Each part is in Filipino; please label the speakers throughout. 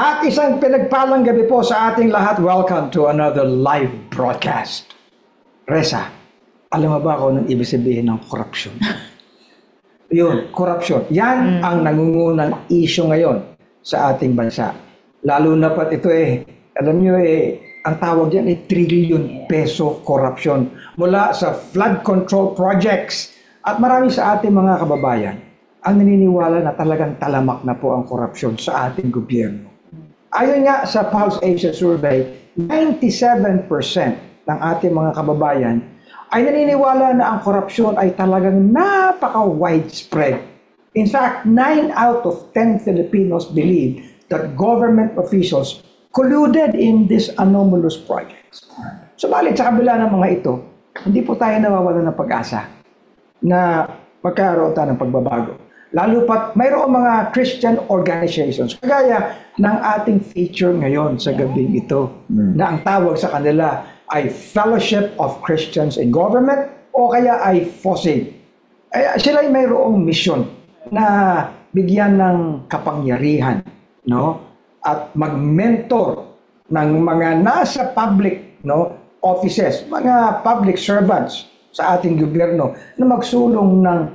Speaker 1: At isang pinagpalang gabi po sa ating lahat. Welcome to another live broadcast. Reza, alam mo ba kung anong ibig sabihin ng korupsyon? Yun, korupsyon. Yan ang nangungunang issue ngayon sa ating bansa. Lalo na pat ito alam nyo ang tawag yan ay trillion peso korupsyon mula sa flood control projects. At marami sa ating mga kababayan ang naniniwala na talagang talamak na po ang korupsyon sa ating gobyerno. Ayon nga sa Pulse Asia Survey, 97% ng ating mga kababayan ay naniniwala na ang korupsyon ay talagang napaka-widespread. In fact, 9 out of 10 Filipinos believe that government officials colluded in these anomalous projects. Subalit sa kabila ng mga ito, hindi po tayo nawawalan ng pag-asa na magkaroon tayo ng pagbabago. Lalo pat mayroong mga Christian organizations, kagaya ng ating feature ngayon sa gabing ito, na ang tawag sa kanila ay Fellowship of Christians in Government o kaya ay FOSIG. Sila ay mayroong mission na bigyan ng kapangyarihan, no? At mag-mentor ng mga nasa public, no, offices, mga public servants sa ating gobyerno na magsulong ng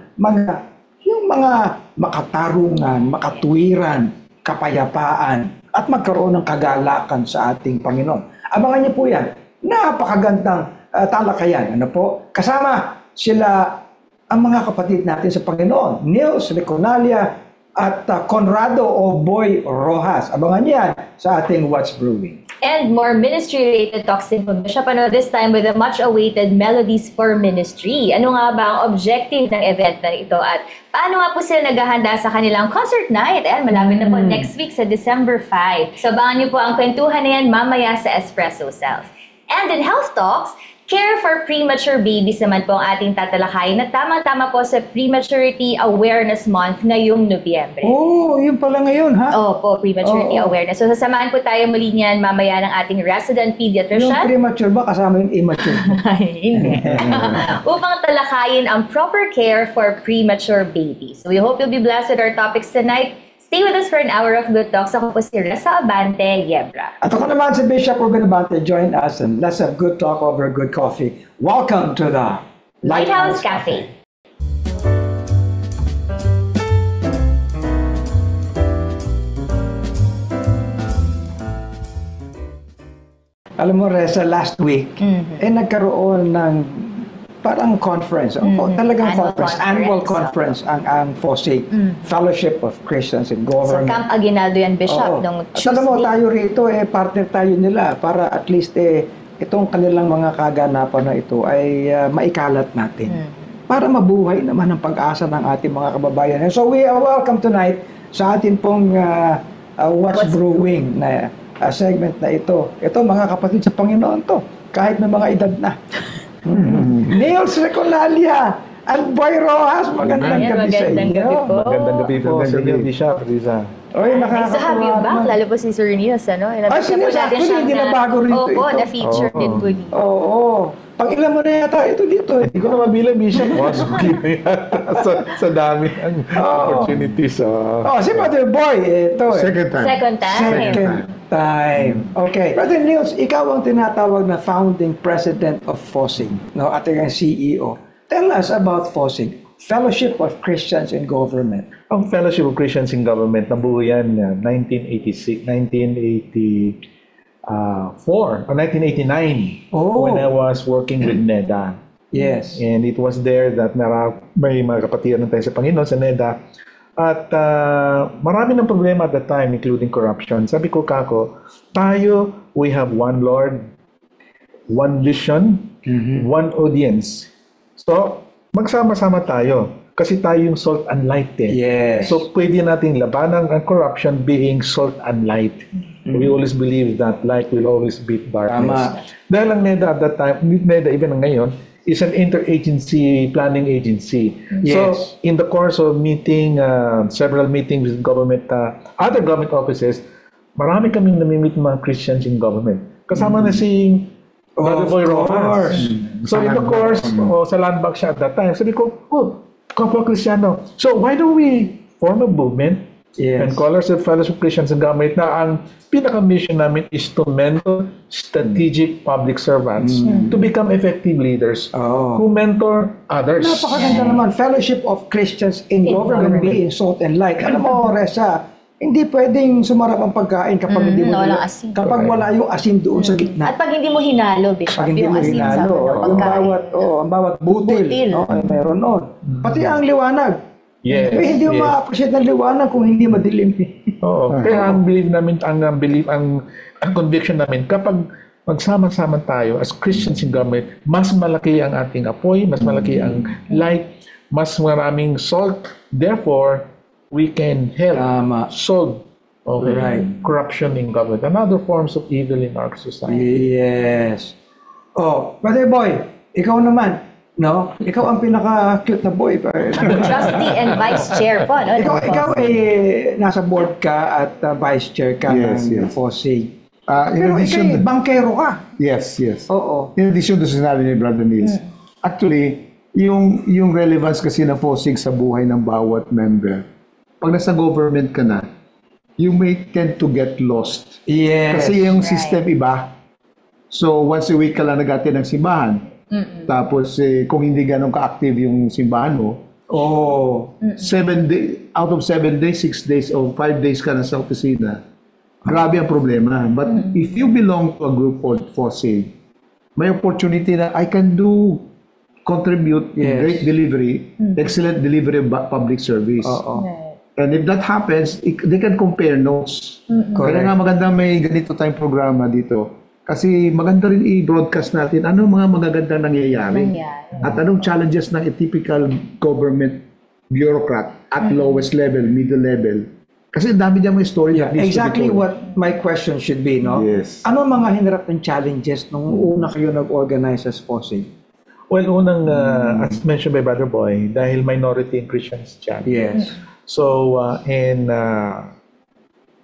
Speaker 1: yung mga makatarungan, makatuwiran, kapayapaan, at magkaroon ng kagalakan sa ating Panginoon. Abangan niyo po yan. Napakagandang talakayan. Ano po? Kasama sila ang mga kapatid natin sa Panginoon. Nils Reconalia at Conrado o Boy Rojas. Abangan niyo yan sa ating What's Brewing.
Speaker 2: And more ministry-related talks din po, Bishop, this time with the much-awaited Melodies for Ministry. Ano nga ba ang objective ng event na ito at paano nga po sila naghahanda sa kanilang concert night? Malapit na po next week sa December 5. So abangan niyo po ang kwentuhan na yan mamaya sa Espresso Self. And in Health Talks, Care for Premature Babies naman po ang ating tatalakayin na tama-tama po sa Prematurity Awareness Month ngayong Nobyembre.
Speaker 1: Oh, yun pala ngayon, ha?
Speaker 2: Opo, Prematurity Awareness. So sasamahan po tayo muli niyan mamaya ng ating resident pediatrician.
Speaker 1: Yung premature ba kasama yung immature?
Speaker 2: Hindi. Upang talakayin ang proper care for premature babies. So we hope you'll be blessed with our topics tonight. Stay with us for an hour of good talks. Ako po si Reza Abante Yebra.
Speaker 1: At ako naman si Bishop Ruben Abante. Join us and let's have good talk over good coffee. Welcome to the
Speaker 2: Lighthouse Cafe.
Speaker 1: Alam mo, Reza, last week, nagkaroon ng parang conference, talagang annual conference ang FOSIG, Fellowship of Christians in Government.
Speaker 2: Sa Camp Aguinaldo yan, Bishop, nung Tuesday.
Speaker 1: Alam mo, tayo rito, partner tayo nila para at least itong kanilang mga kaganapan na ito ay maikalat natin. Para mabuhay naman ang pag-asa ng ating mga kababayan. And so we are welcome tonight sa ating pong What's Brewing na segment na ito. Ito, mga kapatid sa Panginoon to, kahit may mga edad na. Nils Reconalia and Boy Rojas, magandang gabi sa inyo.
Speaker 3: Magandang gabi po sa inyo, Bishop Riza.
Speaker 1: Oy,
Speaker 2: Nice to have you back, lalo po si Sir Nils, ano?
Speaker 1: Si Nils, actually, hindi na bago rito ito.
Speaker 2: Opo, na-feature din po dito.
Speaker 1: Oo. Pang-ilan mo na yata ito dito.
Speaker 3: Hindi ko na mabilang, Bishop. Possibly na yata sa dami ang opportunities.
Speaker 1: Si Brother Boy, ito
Speaker 3: Second time.
Speaker 2: Second
Speaker 1: time. Okay. Brother Nils, ikaw ang tinatawag na founding president of FOSIG, no? Ating ang CEO. Tell us about FOSIG, Fellowship of Christians in Government.
Speaker 3: Ang Fellowship of Christians in Government, nabuo yan 1984 or 1989 when I was working with NEDA.
Speaker 1: Yes.
Speaker 3: And it was there that may mga kapatiran tayo sa Panginoon sa NEDA. At marami ng problema at that time, including corruption. Sabi ko, Kako, we have one Lord, one vision, one audience. So, magsama-sama tayo. Kasi tayo yung salt and light.
Speaker 1: Yes.
Speaker 3: So, pwede nating labanan ang corruption being salt and light. We always believe that light will always beat darkness.
Speaker 1: Tama.
Speaker 3: Dahil ang NEDA at that time, NEDA even ngayon, is an interagency planning agency.
Speaker 1: Yes.
Speaker 3: So, in the course of meeting, several meetings with government, other government offices, marami kaming namimit mga Christians in government. Kasama na si Brother Boy Rojas. So, in the course, sa landmark siya at that time, sabi ko, kapwa Kristiyano, so why don't we form a movement
Speaker 1: Yes.
Speaker 3: And Callers of Fellowship Christians and Government na ang pinaka-mission namin is to mentor strategic public servants to become effective leaders who mentor others.
Speaker 1: Napakaganda naman. Fellowship of Christians in government being salt and light. Alam mo, Reza, hindi pwedeng sumarap ang pagkain kapag hindi mo
Speaker 2: walang asin.
Speaker 1: kapag wala yung asin doon sa gitna.
Speaker 2: At pag hindi mo hinalo, Bishop,
Speaker 1: Pag hindi
Speaker 2: yung
Speaker 1: mo
Speaker 2: asin sa
Speaker 1: hinalo, ang
Speaker 2: pagkain.
Speaker 1: bawat butil,
Speaker 2: Butil.
Speaker 1: no, ay meron nun. Pati ang liwanag.
Speaker 3: Yes.
Speaker 1: Hindi mo ma-appreciate ng liwanag kung hindi madilim.
Speaker 3: Oo. Kaya ang belief namin, ang conviction namin, kapag magsama-sama tayo as Christians in government, mas malaki ang ating apoy, mas malaki ang light, mas maraming salt. Therefore, we can help
Speaker 1: Tama.
Speaker 3: solve
Speaker 1: Right.
Speaker 3: corruption in government and other forms of evil in our society.
Speaker 1: Yes. Oh, Brother Boy, ikaw naman, no? Ikaw ang pinaka-cute na boy.
Speaker 2: Trustee and vice chair po, no?
Speaker 1: ikaw nasa board ka at vice chair ka
Speaker 4: Yes,
Speaker 1: ng
Speaker 4: yes.
Speaker 1: FOSIG.
Speaker 4: In
Speaker 1: Pero
Speaker 4: addition,
Speaker 1: ikaw, bankero ka.
Speaker 4: yes.
Speaker 1: Oo.
Speaker 4: In addition to sinabi ni Brother Nils, actually, yung relevance kasi ng FOSIG sa buhay ng bawat member, pag nasa government ka na, you may tend to get lost.
Speaker 1: Yes.
Speaker 4: Kasi yung system iba. So, once a week ka lang nag-attend ng simbahan. Tapos, kung hindi ganun ka-active yung simbahan mo,
Speaker 1: Oh.
Speaker 4: 7 days, out of 7 days, 6 days, or 5 days ka na sa opisina, grabe ang problema. But if you belong to a group called FOSIG, may opportunity na I can contribute in
Speaker 1: Yes.
Speaker 4: great delivery, excellent delivery of public service.
Speaker 1: Oo.
Speaker 4: And if that happens, they can compare notes. Kaya nga maganda may ganito tayong programa dito. Kasi maganda rin i-broadcast natin anong mga magagandang nangyayari. At anong challenges ng a typical government bureaucrat at lowest level, middle level. Kasi dami niya mga story.
Speaker 1: Yeah, exactly what my question should be, no?
Speaker 4: Yes.
Speaker 1: Ano mga hinarap ng challenges nung una kayo nag-organize as FOSIG?
Speaker 3: Well, unang, as mentioned by Brother Boy, dahil minority in Christians dyan.
Speaker 1: Yes.
Speaker 3: So,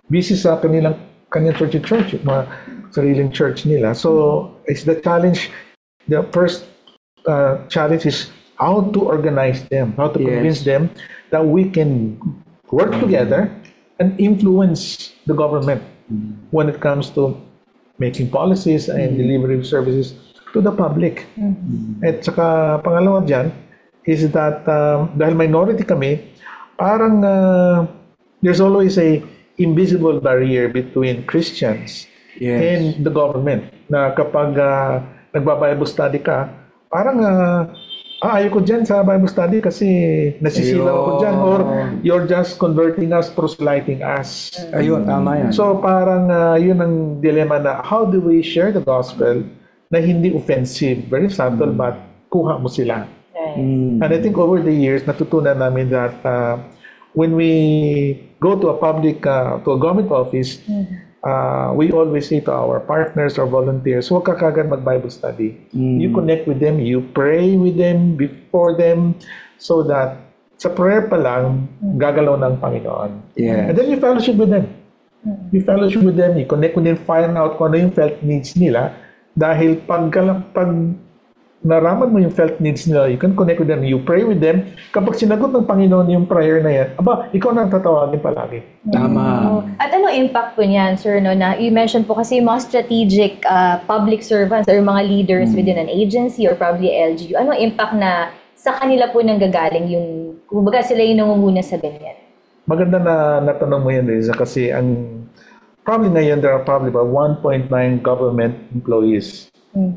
Speaker 3: busy sa kanilang church, yung mga sariling church nila. So, it's the challenge, the first challenge is how to organize them, how to convince them that we can work together and influence the government when it comes to making policies and delivery of services to the public. At saka, pangalawa dyan, is that dahil minority kami, parang there's always a invisible barrier between Christians and the government. Na kapag nagba-Bible study ka, parang ayaw ko dyan sa Bible study kasi nasisilaw ko dyan, or you're just converting us, proselyting us.
Speaker 1: Ayun, tama yan.
Speaker 3: So parang yun ang dilemma na how do we share the gospel na hindi offensive, very subtle, but kuha mo sila. And I think over the years, natutunan namin that when we go to a public, to a government office, we always say to our partners or volunteers, huwag ka kagad mag-Bible study. You connect with them, you pray with them, before them, so that sa prayer pa lang, gagalaw ng Panginoon. And then you fellowship with them. You fellowship with them, you connect with them, find out kung ano yung felt needs nila. Dahil pag naraman mo yung felt needs nila, you can connect with them, you pray with them. Kapag sinagot ng Panginoon yung prayer na yan, ikaw na ang tatawagin palagi.
Speaker 1: Tama.
Speaker 2: At ano impact po niyan, sir, no, na you mentioned po kasi mga strategic public servants or mga leaders within an agency or probably LGU, ano impact na sa kanila po nang gagaling yung, kumbaga sila yung nangunguna sa ganyan?
Speaker 3: Maganda na natanong mo yan, Liza, kasi probably ngayon there are probably about 1.9 government employees.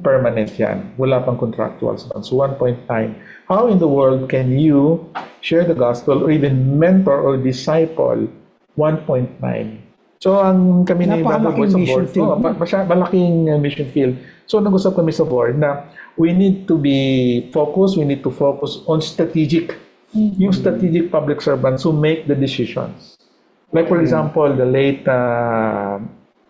Speaker 3: Permanent yan. Wala pang contractuals. So 1.9. How in the world can you share the gospel or even mentor or disciple 1.9? So ang kami ni Brother Boy sa board, malaking mission field. So nag-usap kami sa board na we need to be focused, we need to focus on strategic, yung strategic public servants who make the decisions. Like for example, the late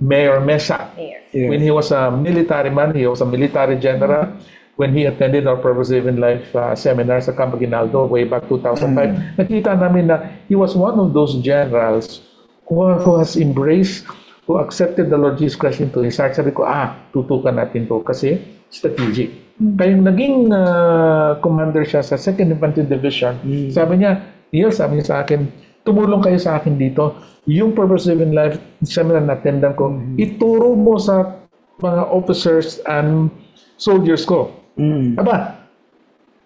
Speaker 3: Mayor Mesa. When he was a military man, he was a military general. When he attended our Purpose-Driven Life seminar sa Campo Aguinaldo way back 2005, nakita namin na he was one of those generals who has embraced, who accepted the Lord Jesus Christ into his heart. Sabi ko, tutukan natin to kasi strategic. Kaya naging commander siya sa 2nd Infantry Division. Sabi niya sa akin, tumulong kayo sa akin dito. Yung purpose-driven life seminar na attendan ko, ituro mo sa mga officers and soldiers ko. Aba,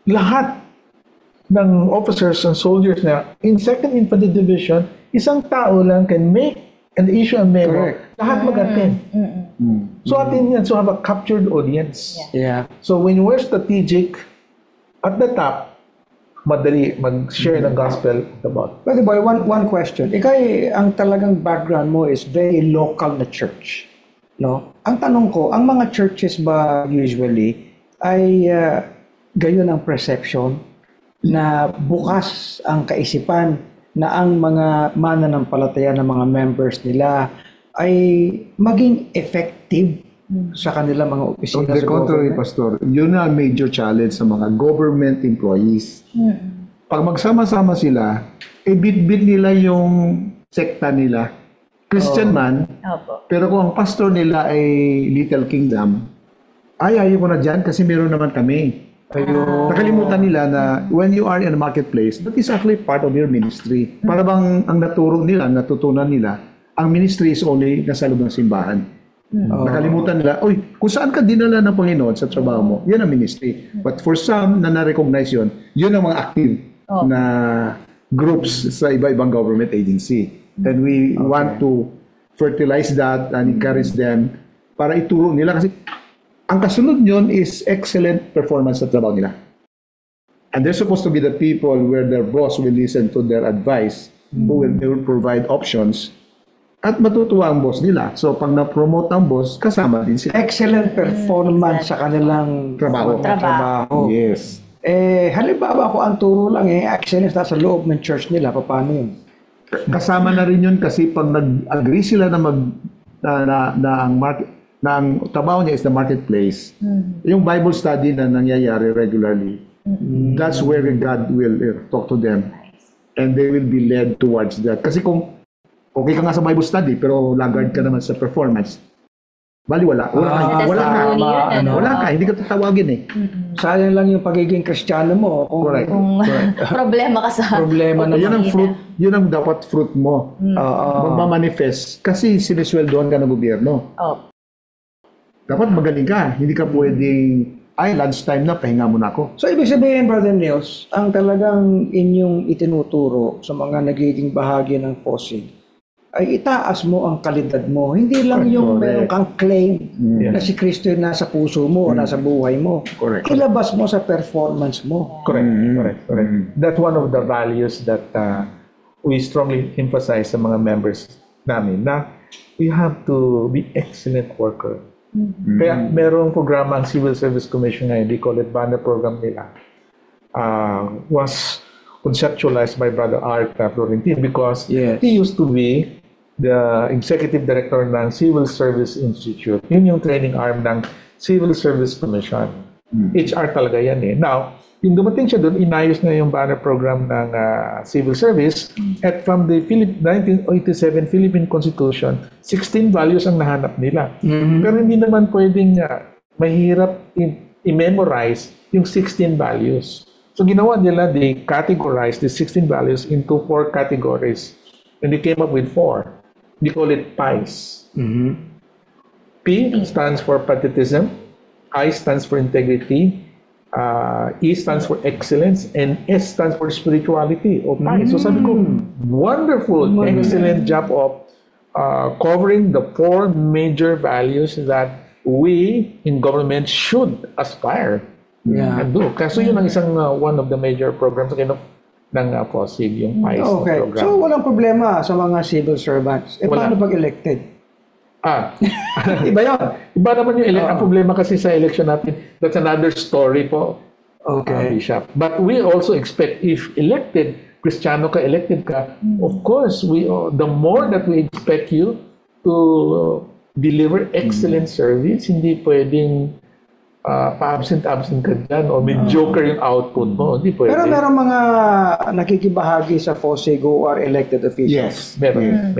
Speaker 3: lahat ng officers and soldiers na in 2nd Infantry Division, isang tao lang can make and issue a memo.
Speaker 1: Correct.
Speaker 3: Lahat mag-attend. So atin yan, so have a captured audience.
Speaker 1: Yeah.
Speaker 3: So when we're strategic, at the top, madali mag-share ng gospel about.
Speaker 1: Brother Boy, one question. Ikay, ang talagang background mo is very local na church. No? Ang tanong ko, ang mga churches ba usually ay gayon ang perception na bukas ang kaisipan na ang mga mananampalataya ng mga members nila ay maging effective sa kanilang mga opisina
Speaker 4: On the
Speaker 1: sa
Speaker 4: contrary,
Speaker 1: government?
Speaker 4: Pastor, yun ang major challenge sa mga government employees. Pag magsama-sama sila, bit-bit nila yung sekta nila. Christian man,
Speaker 2: Opo.
Speaker 4: pero kung ang pastor nila ay Little Kingdom, ayaw ko na dyan kasi meron naman kami. Nakalimutan nila na when you are in a marketplace, that is actually part of your ministry. Para bang ang natutunan nila, ang ministry is only nasa loob ng simbahan. Nakalimutan nila, kung saan ka dinala ng Panginoon sa trabaho mo, yan ang ministry. But for some na na-recognize yun ang mga active na groups sa iba-ibang government agency. And we want to fertilize that and encourage them para ituro nila kasi ang kasunod nyon is excellent performance sa trabaho nila. And they're supposed to be the people where their boss will listen to their advice, they will provide options, at matutuwa ang boss nila. So, pag na-promote ang boss, kasama din sila.
Speaker 1: Excellent performance sa kanilang trabaho.
Speaker 4: Yes.
Speaker 1: Halimbawa ko ang turo lang excellence nasa loob ng church nila, paano yun?
Speaker 4: Kasama na rin yun kasi pag nag-agree sila na ang trabaho niya is the marketplace, yung Bible study na nangyayari regularly, that's where God will talk to them and they will be led towards that. Kasi kung okay ka nga sa Bible study pero laggard ka naman sa performance, wala ka, hindi ka tatawagin
Speaker 1: Sayang lang yung pagiging Kristiyano mo.
Speaker 4: Correct.
Speaker 2: Kung problema ka sa
Speaker 1: Problema na
Speaker 4: Yun ang fruit, yun ang dapat fruit mo. Magmamanifest kasi sinisweldohan ka ng gobyerno. Dapat magaling ka, hindi ka pwedeng lunchtime na, pahinga muna ako.
Speaker 1: So, ibig sabihin, Brother Nils, ang talagang inyong itinuturo sa mga nagiging bahagi ng FOSIG ay itaas mo ang kalidad mo. Hindi lang yung meron kang claim na si Kristo yung nasa puso mo o nasa buhay mo.
Speaker 4: Correct.
Speaker 1: Ilabas mo sa performance mo.
Speaker 3: Correct. That's one of the values that we strongly emphasize sa mga members namin na we have to be excellent worker. Kaya merong programa ang Civil Service Commission ngayon, they call it Banner Program nila, was conceptualized by Brother Art Florentine because he used to be the executive director ng Civil Service Institute. Yun yung training arm ng Civil Service Commission. HR talaga yan Now, yung dumating siya doon, inayos na yung banner program ng civil service at from the 1987 Philippine Constitution, 16 values ang nahanap nila. Pero hindi naman pwedeng mahirap i-memorize yung 16 values. So ginawa nila, they categorized the 16 values into 4 categories. And they came up with 4. They call it PIES. P stands for patriotism, I stands for integrity, E stands for excellence, and S stands for spirituality o PIES. So sabi ko, wonderful, excellent job of covering the 4 major values that we in government should aspire and do. Kaso yun ang isang one of the major programs ng FOSIG, yung PIES program.
Speaker 1: So walang problema sa mga civil servants. Paano pag elected?
Speaker 3: Iba yun. Iba naman yung ang problema kasi sa election natin. That's another story po, Bishop. But we also expect if elected, Kristiyano ka, elected ka, of course, the more that we expect you to deliver excellent service, hindi pwedeng pa-absent ka dyan o mediocre yung output mo. Hindi pwede.
Speaker 1: Pero meron mga nakikibahagi sa FOSIG who are elected officials.
Speaker 3: Meron.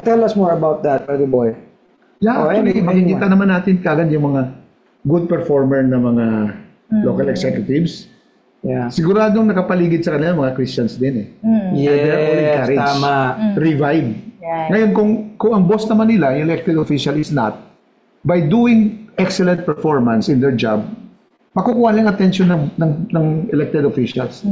Speaker 1: Tell us more about that, Brother Boy.
Speaker 4: Actually, makikita naman natin kagad yung mga good performer na mga local executives.
Speaker 1: Yeah.
Speaker 4: Siguradong nakapaligid sa kanila mga Christians din eh. They're all
Speaker 1: Yes,
Speaker 4: encouraged.
Speaker 1: tama.
Speaker 4: Revive.
Speaker 2: Right.
Speaker 4: Ngayon, kung ang boss naman nila, yung elected official is not, by doing excellent performance in their job, makukuha lang attention ng elected officials.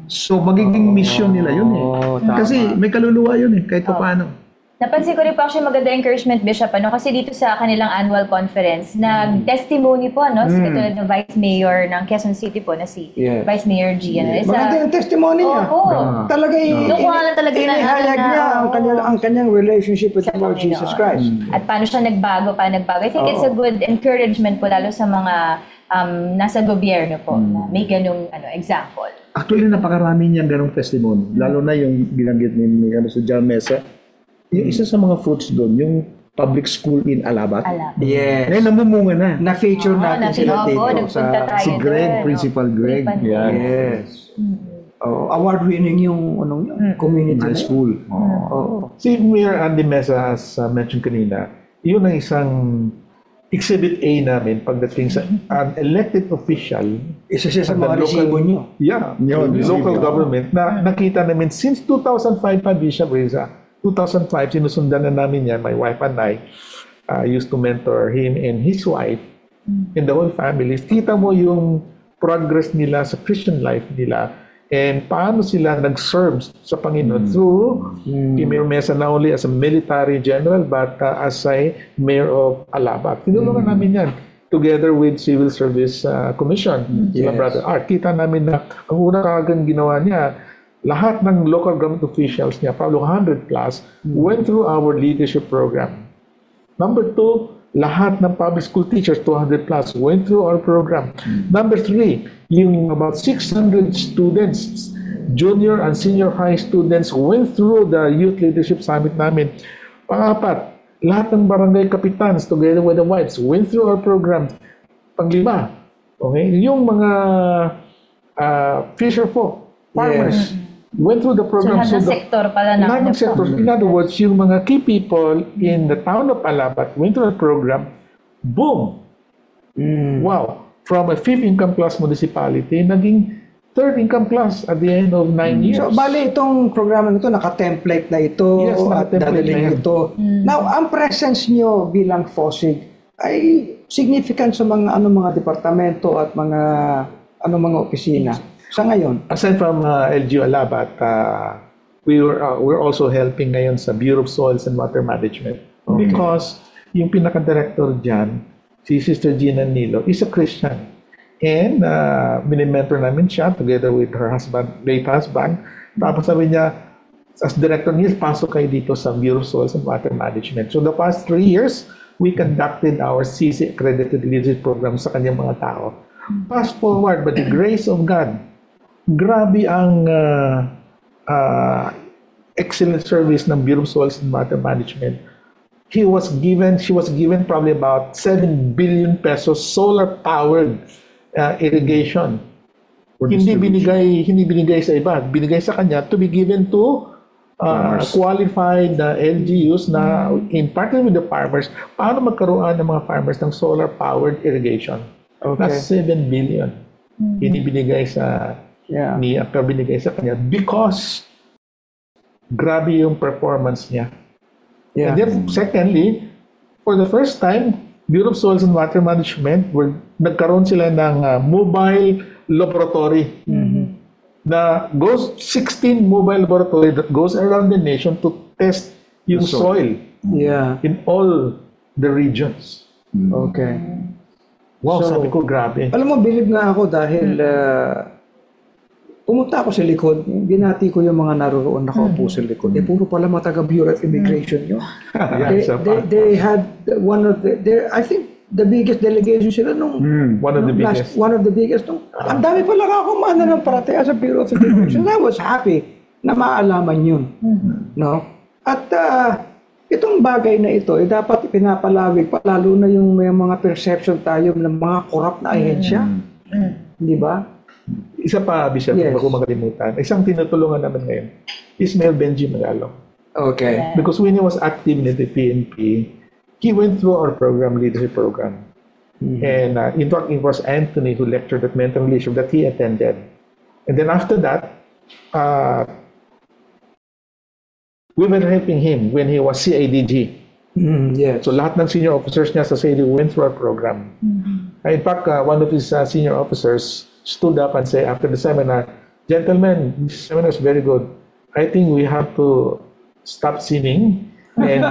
Speaker 4: So, magiging mission nila yun eh.
Speaker 1: tama.
Speaker 4: Kasi may kaluluwa yun eh, kahit pa paano.
Speaker 2: Napansin ko rin po actually maganda encouragement, Bishop, kasi dito sa kanilang annual conference, nag-testimony po, si katulad ng Vice Mayor ng Quezon City po, na si
Speaker 1: Yeah.
Speaker 2: Vice Mayor G.
Speaker 1: Maganda yung testimony niya.
Speaker 2: Oo.
Speaker 1: Talaga
Speaker 2: Doon ko nga lang talaga
Speaker 1: inihayag niya ang kanyang relationship with the Lord Jesus Christ.
Speaker 2: At paano siya nagbago. I think it's a good encouragement po, lalo sa mga nasa gobyerno po, na may ganung example.
Speaker 4: Actually, napakarami niyang ganong testimony. Lalo na yung binanggit ni sa John Mesa. Yung isa sa mga fruits doon, yung public school in Alabat.
Speaker 1: Yes.
Speaker 4: Ngayon, namumunga na.
Speaker 1: Na-feature natin sila dito.
Speaker 2: Nagpunta tayo
Speaker 4: Si Greg,
Speaker 2: doon,
Speaker 4: Principal Greg.
Speaker 3: Yeah.
Speaker 1: Yes. Award-winning yung community
Speaker 4: High
Speaker 1: na yun.
Speaker 4: school.
Speaker 3: Si Mayor Andy Mesa, as mentioned kanina, yun ang isang exhibit A namin pagdating sa an elected official.
Speaker 1: Isa siya sa
Speaker 3: at the
Speaker 1: mga resibo nyo.
Speaker 3: Yeah,
Speaker 4: Yun,
Speaker 3: the
Speaker 4: resibo.
Speaker 3: local government na nakita namin since 2005 pa, Bishop Reza. 2005, sinusundan na namin yan, my wife and I used to mentor him and his wife and the whole family. Kita mo yung progress nila sa Christian life nila and paano sila nag-serve sa Panginoon through Mayor Mesa not only as a military general but as a mayor of Alabat. Tinulungan namin yan together with Civil Service Commission. Sila Brother Art. Kita namin na ang unang kagand ginawa niya, lahat ng local government officials niya, probably 100 plus, went through our leadership program. Number 2, lahat ng public school teachers, 200 plus, went through our program. Number 3, yung about 600 students, junior and senior high students, went through the Youth Leadership Summit namin. Pang-4, lahat ng barangay capitans, together with the wives, went through our program. Pang-5, okay, yung mga fisher folk, farmers, went through the program.
Speaker 2: So, lahat ng sektor pala na.
Speaker 3: Lahat ng sektor. In other words, yung mga key people in the town of Alabat went through the program, boom! Wow! From a 5th income class municipality, naging 3rd income class at the end of 9 years.
Speaker 1: So, bali itong programa nito, naka-template na ito
Speaker 3: Yes,
Speaker 1: at
Speaker 3: naka-template na
Speaker 1: dadaling
Speaker 3: yan.
Speaker 1: ito. Now, ang presence nyo bilang FOSIG ay significant sa mga departamento at mga opisina. Sa ngayon,
Speaker 3: Aside from LGU Alabat, we're also helping ngayon sa Bureau of Soils and Water Management because yung pinaka-director dyan, si Sister Gina Nilo, is a Christian. And mini-mentor namin siya together with her husband, late husband. Tapos sabi niya, as director niya, pasok kayo dito sa Bureau of Soils and Water Management. So the past 3 years, we conducted our CC accredited leadership program sa kanyang mga tao. Fast forward, by the grace of God, grabe ang excellent service ng Bureau of Soils and Water Management. She was given probably about 7 billion pesos solar-powered irrigation. Hindi binigay sa iba, binigay sa kanya to be given to qualified LGUs na in partner with the farmers, paano magkaroon ng mga farmers ng solar-powered irrigation. That's 7 billion. Binibigay sa binigay sa kanya because grabe yung performance niya. And then secondly, for the first time, Bureau of Soils and Water Management, nagkaroon sila ng mobile laboratory na goes 16 mobile laboratory that goes around the nation to test yung soil in all the regions.
Speaker 1: Okay.
Speaker 3: Wow,
Speaker 1: So,
Speaker 3: sabi ko, grabe.
Speaker 1: Alam mo, believe nga ako dahil pumunta ako sa likod, binati ko yung mga naroon nakaupo sa likod. Puro pala mga taga Bureau of Immigration yun. They had one of I think the biggest delegation sila nung
Speaker 3: One of the biggest.
Speaker 1: one of the biggest nung ang dami pala kakumana ng parataya sa Bureau of Immigration. I was happy na maalaman yun. No? At itong bagay na ito, dapat pinapalawig pa, lalo na yung may mga perception tayo ng mga corrupt na ahensya. Di ba?
Speaker 3: Isa pa, Bishop, bago makalimutan. Isang tinutulungan naman ngayon is Mayor Benji Manalo.
Speaker 1: Okay.
Speaker 3: Because when he was active in the PNP, he went through our program, leadership program. And in fact, it was Anthony who lectured at mentoring leadership that he attended. And then after that, we were helping him when he was CIDG.
Speaker 1: Yes.
Speaker 3: So lahat ng senior officers niya sa CIDG went through our program. In fact, one of his senior officers stood up and said after the seminar, "Gentlemen, this seminar is very good. I think we have to stop sinning and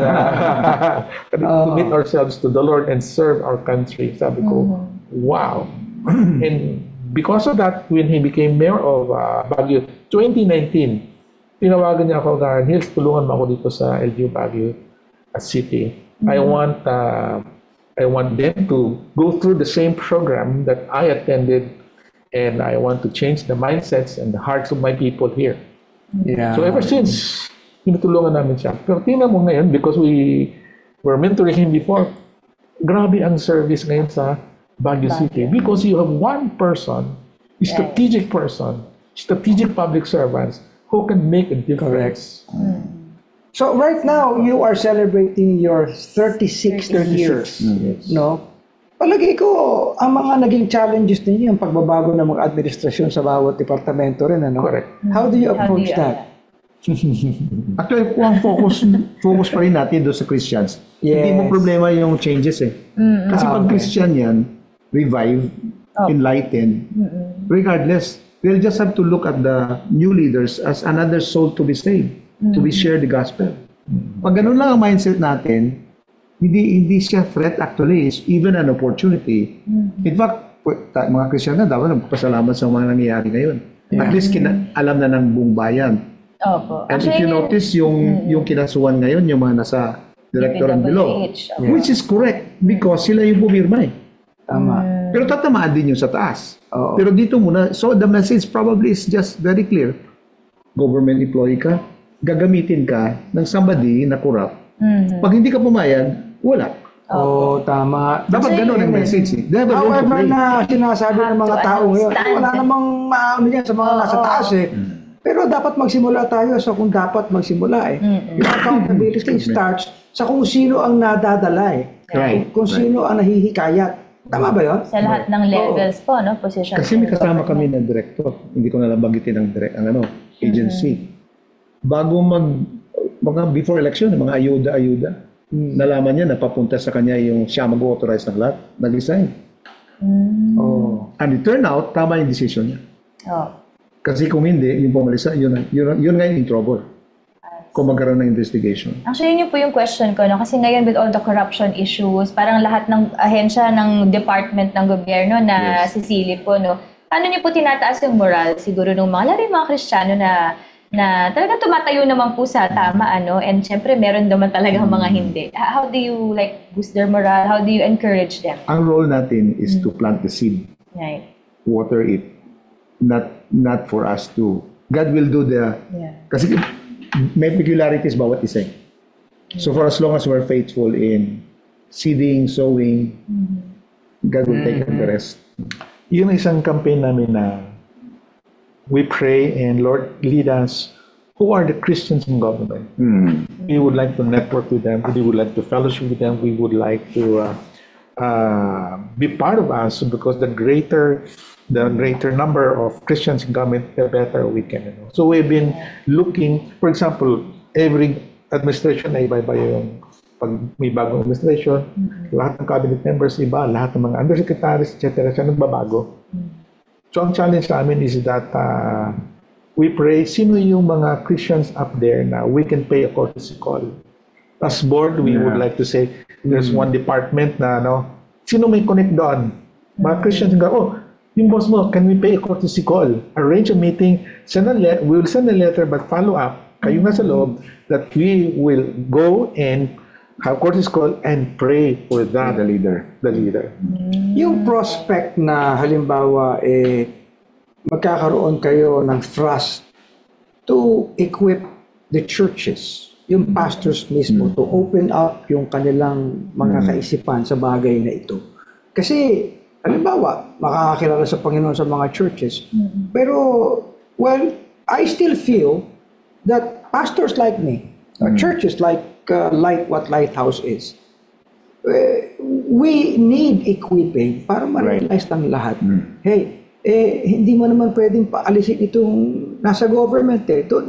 Speaker 3: commit ourselves to the Lord and serve our country." Sabi ko, wow. And because of that, when he became mayor of Baguio, 2019, tinawagan niya ako, Nils, tulungan mo ako dito sa LGU Baguio City. I want them to go through the same program that I attended, and I want to change the mindsets and the hearts of my people here.
Speaker 1: Yeah.
Speaker 3: So ever since, tinutulungan namin siya. Pero tingnan mo ngayon, because we were mentoring him before, grabe ang service ngayon sa Baguio City. Because you have one person, a strategic person, strategic public servants, who can make a difference.
Speaker 1: So right now, you are celebrating your 36th years. No? Palagi ko, ang mga naging challenges ninyo, yung pagbabago ng mga administrasyon sa bawat departamento rin, ano?
Speaker 3: Correct.
Speaker 1: How do you approach that?
Speaker 4: Actually, kung focus pa rin natin doon sa Christians. Hindi mo problema yung changes eh. Kasi pag Christian yan, revive, enlighten, regardless, they'll just have to look at the new leaders as another soul to be saved, to be shared the gospel. Pag ganun lang ang mindset natin, hindi siya threat, actually, it's even an opportunity. In fact, mga Christian na dapat magpasalamat sa mga nangyayari ngayon. At least alam na ng buong bayan.
Speaker 2: Opo.
Speaker 4: And if you notice yung kinasuhan ngayon, yung mga nasa director and below, which is correct because sila yung pumirma eh.
Speaker 1: Tama.
Speaker 4: Pero tatamaan din yung sa taas.
Speaker 1: Oo.
Speaker 4: Pero dito muna, so the message probably is just very clear. Government employee ka, gagamitin ka ng somebody na corrupt. Pag hindi ka pumayag, wala.
Speaker 1: Oo, tama.
Speaker 4: Dapat ganun ang message eh. They have a role to
Speaker 1: However
Speaker 4: play.
Speaker 1: na sinasabi ng mga tao ngayon, wala namang maano yan sa mga nasa taas eh. Pero dapat magsimula tayo sa kung dapat magsimula eh. Yung accountability starts sa kung sino ang nadadala eh.
Speaker 4: Right.
Speaker 1: Kung sino ang nahihikayat. Tama ba yun?
Speaker 2: Sa lahat ng levels po, no? Position.
Speaker 4: Kasi may kasama kami na director. Hindi ko na lang banggitin ang agency. Bago mga before election, mga ayuda, nalaman niya na papunta sa kanya yung siya mag-authorize ng lahat, nag-resign. And it turned out, tama yung decision niya. Kasi kung hindi, yung pumalisa, yun nga yung in trouble. Kung magkaroon ng investigation.
Speaker 2: Actually, yun po yung question ko, no? Kasi ngayon with all the corruption issues, parang lahat ng ahensya ng department ng gobyerno na sisilip po, no? Paano niyo po tinataas yung moral siguro ng mga, lalo yung mga Kristiyano na talagang tumatayo naman po sa tama, ano? And syempre, meron naman talagang mga hindi. How do you boost their morale? How do you encourage them?
Speaker 4: Ang role natin is to plant the seed.
Speaker 2: Right.
Speaker 4: Water it. Not for us to. God will do kasi may peculiarities bawat isa. So for as long as we're faithful in seeding, sowing, God will take care of the rest.
Speaker 3: Yun ang isang campaign namin na we pray and Lord lead us. Who are the Christians in government? We would like to network with them. We would like to fellowship with them. We would like to be part of us because the greater number of Christians in government, the better we can. So we've been looking, for example, every administration ay iba-iba yung pag may bagong administration, lahat ng cabinet members iba, lahat ng mga undersecretaries, etc. siya nagbabago. So ang challenge sa amin is that we pray, sino yung mga Christians up there na we can pay a courtesy call. As board, we would like to say, there's one department na, sino may connect doon? Mga Christians go, yung boss mo, can we pay a courtesy call? Arrange a meeting, we will send a letter but follow up, kayo nasa loob, that we will go and have courtesy call and pray for that, the leader.
Speaker 1: Yung prospect na halimbawa, magkakaroon kayo ng trust to equip the churches, yung pastors mismo, to open up yung kanilang mga kaisipan sa bagay na ito. Kasi, halimbawa, makakakilala sa Panginoon sa mga churches. Pero, well, I still feel that pastors like me, churches like what Lighthouse is, we need equipping para ma-realize ng lahat. Hey, hindi mo naman pwedeng paalisin itong nasa government eh. To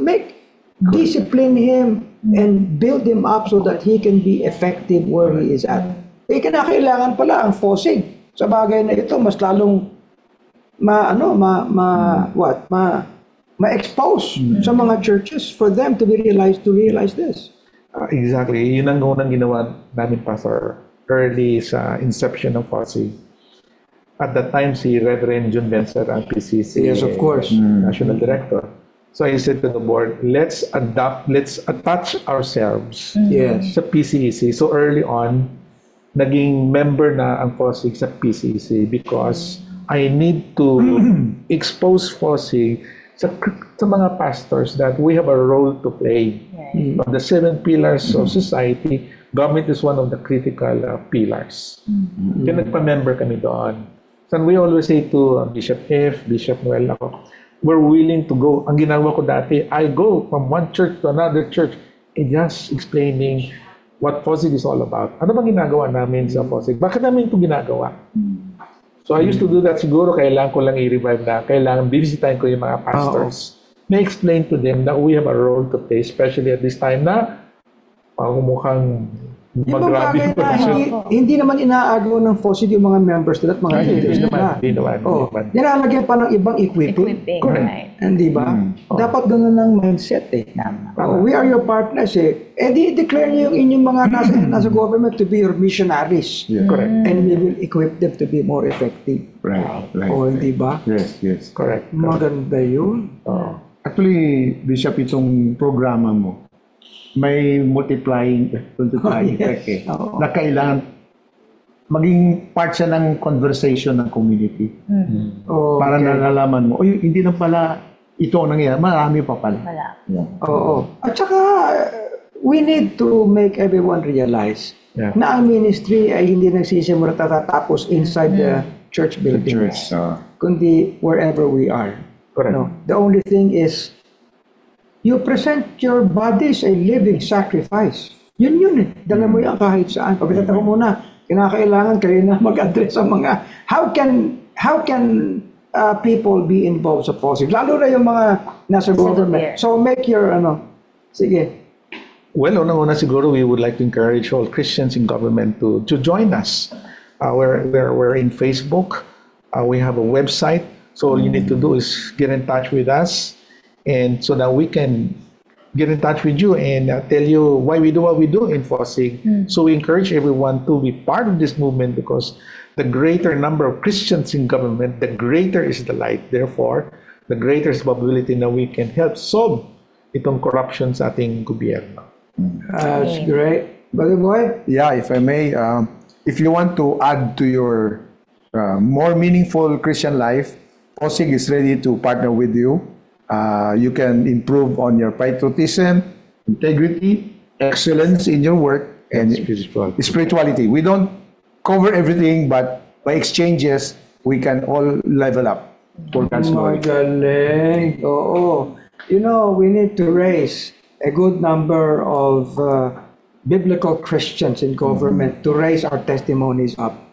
Speaker 1: discipline him and build him up so that he can be effective where he is at. Kinakailangan pala ang FOSIG sa bagay na ito, mas lalong ma-expose sa mga churches for them to realize this.
Speaker 3: Exactly. Yun ang unang ginawa namin, Pastor, early sa inception ng FOSIG. At that time, si Reverend Jun Vencer ang PCC.
Speaker 1: Yes, of course.
Speaker 3: National Director. So I said to the board, let's attach ourselves
Speaker 1: Yes.
Speaker 3: sa PCEC. So early on, naging member na ang FOSIG sa PCEC because I need to expose FOSIG sa mga pastors that we have a role to play.
Speaker 2: Right.
Speaker 3: Of the 7 pillars of society, government is one of the critical pillars. Kaya nagpa-member kami doon. So we always say to Bishop F, Bishop Noel, ako, we're willing to go. Ang ginagawa ko dati, I go from one church to another church and just explaining what FOSIG is all about. Ano bang ginagawa namin sa FOSIG? Bakit namin ito ginagawa? So I used to do that. Siguro kailangan ko lang i-revive na. Kailangan bibisitahin ko yung mga pastors. May explain to them that we have a role to play, especially at this time na mukhang
Speaker 1: Yung mga bagay na hindi naman inaagaw ng FOSIG yung mga members nila at mga leaders nila.
Speaker 3: Hindi naman.
Speaker 1: Nilalagyan pa ng ibang equipping.
Speaker 3: Correct.
Speaker 2: Right.
Speaker 1: Hindi ba? Dapat ganun ang mindset eh. We are your partners eh. Declare niyo yung inyong mga nasa government to be your missionaries.
Speaker 4: Yeah.
Speaker 3: Correct.
Speaker 1: And we will equip them to be more effective.
Speaker 4: Right.
Speaker 1: Hindi ba?
Speaker 4: Yes.
Speaker 3: Correct.
Speaker 1: Maganda yun.
Speaker 4: Actually, Bishop, itong programa mo, may multiplying effect eh. Na kailangan maging part siya ng conversation ng community. Para nalalaman mo, hindi na pala ito ang nangyayari, marami pa pala.
Speaker 1: Oo. At saka, we need to make everyone realize na ang ministry ay hindi nagsisimula tatapos inside the church building. Kundi wherever we are.
Speaker 3: Correct.
Speaker 1: No? The only thing is, you present your body as a living sacrifice. Yun eh. Dala mo yan kahit saan. Pagkatata ko muna, kinakailangan kayo na mag-address sa mga, how can people be involved sa FOSIG? Lalo na yung mga nasa government. So make your, sige.
Speaker 3: Well, unang-una siguro, we would like to encourage all Christians in government to join us. We're in Facebook. We have a website. So all you need to do is get in touch with us, and so that we can get in touch with you and tell you why we do what we do in FOSIG. So we encourage everyone to be part of this movement because the greater number of Christians in government, the greater is the light. Therefore, the greater is the probability na we can help solve itong corruption sa ating gobyerno.
Speaker 1: That's great. Brother Boy?
Speaker 4: Yeah, if I may, if you want to add to your more meaningful Christian life, FOSIG is ready to partner with you. You can improve on your patriotism, integrity, excellence in your work, and spirituality. We don't cover everything, but by exchanges, we can all level up for God's glory.
Speaker 1: Magaling. Oo. We need to raise a good number of biblical Christians in government to raise our testimonies up.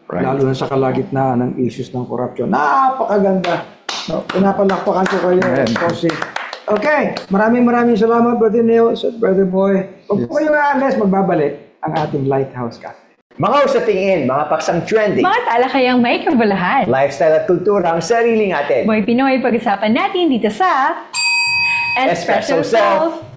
Speaker 4: Right.
Speaker 1: Lalo na sa kalagitnaan ng issues ng corruption. Napakaganda. Pinapalakpakan ko kayo. Okay. Maraming salamat, Brother Neo, Brother Boy. Pag po kayo aalis, magbabalik ang ating Lighthouse Cafe.
Speaker 5: Mga usatingin, mga paksang trending,
Speaker 2: Mga talakayang may kabulahan.
Speaker 5: lifestyle at kultura ang sariling atin.
Speaker 2: Boy Pinoy, pag-usapan natin dito sa
Speaker 5: Espresso Self.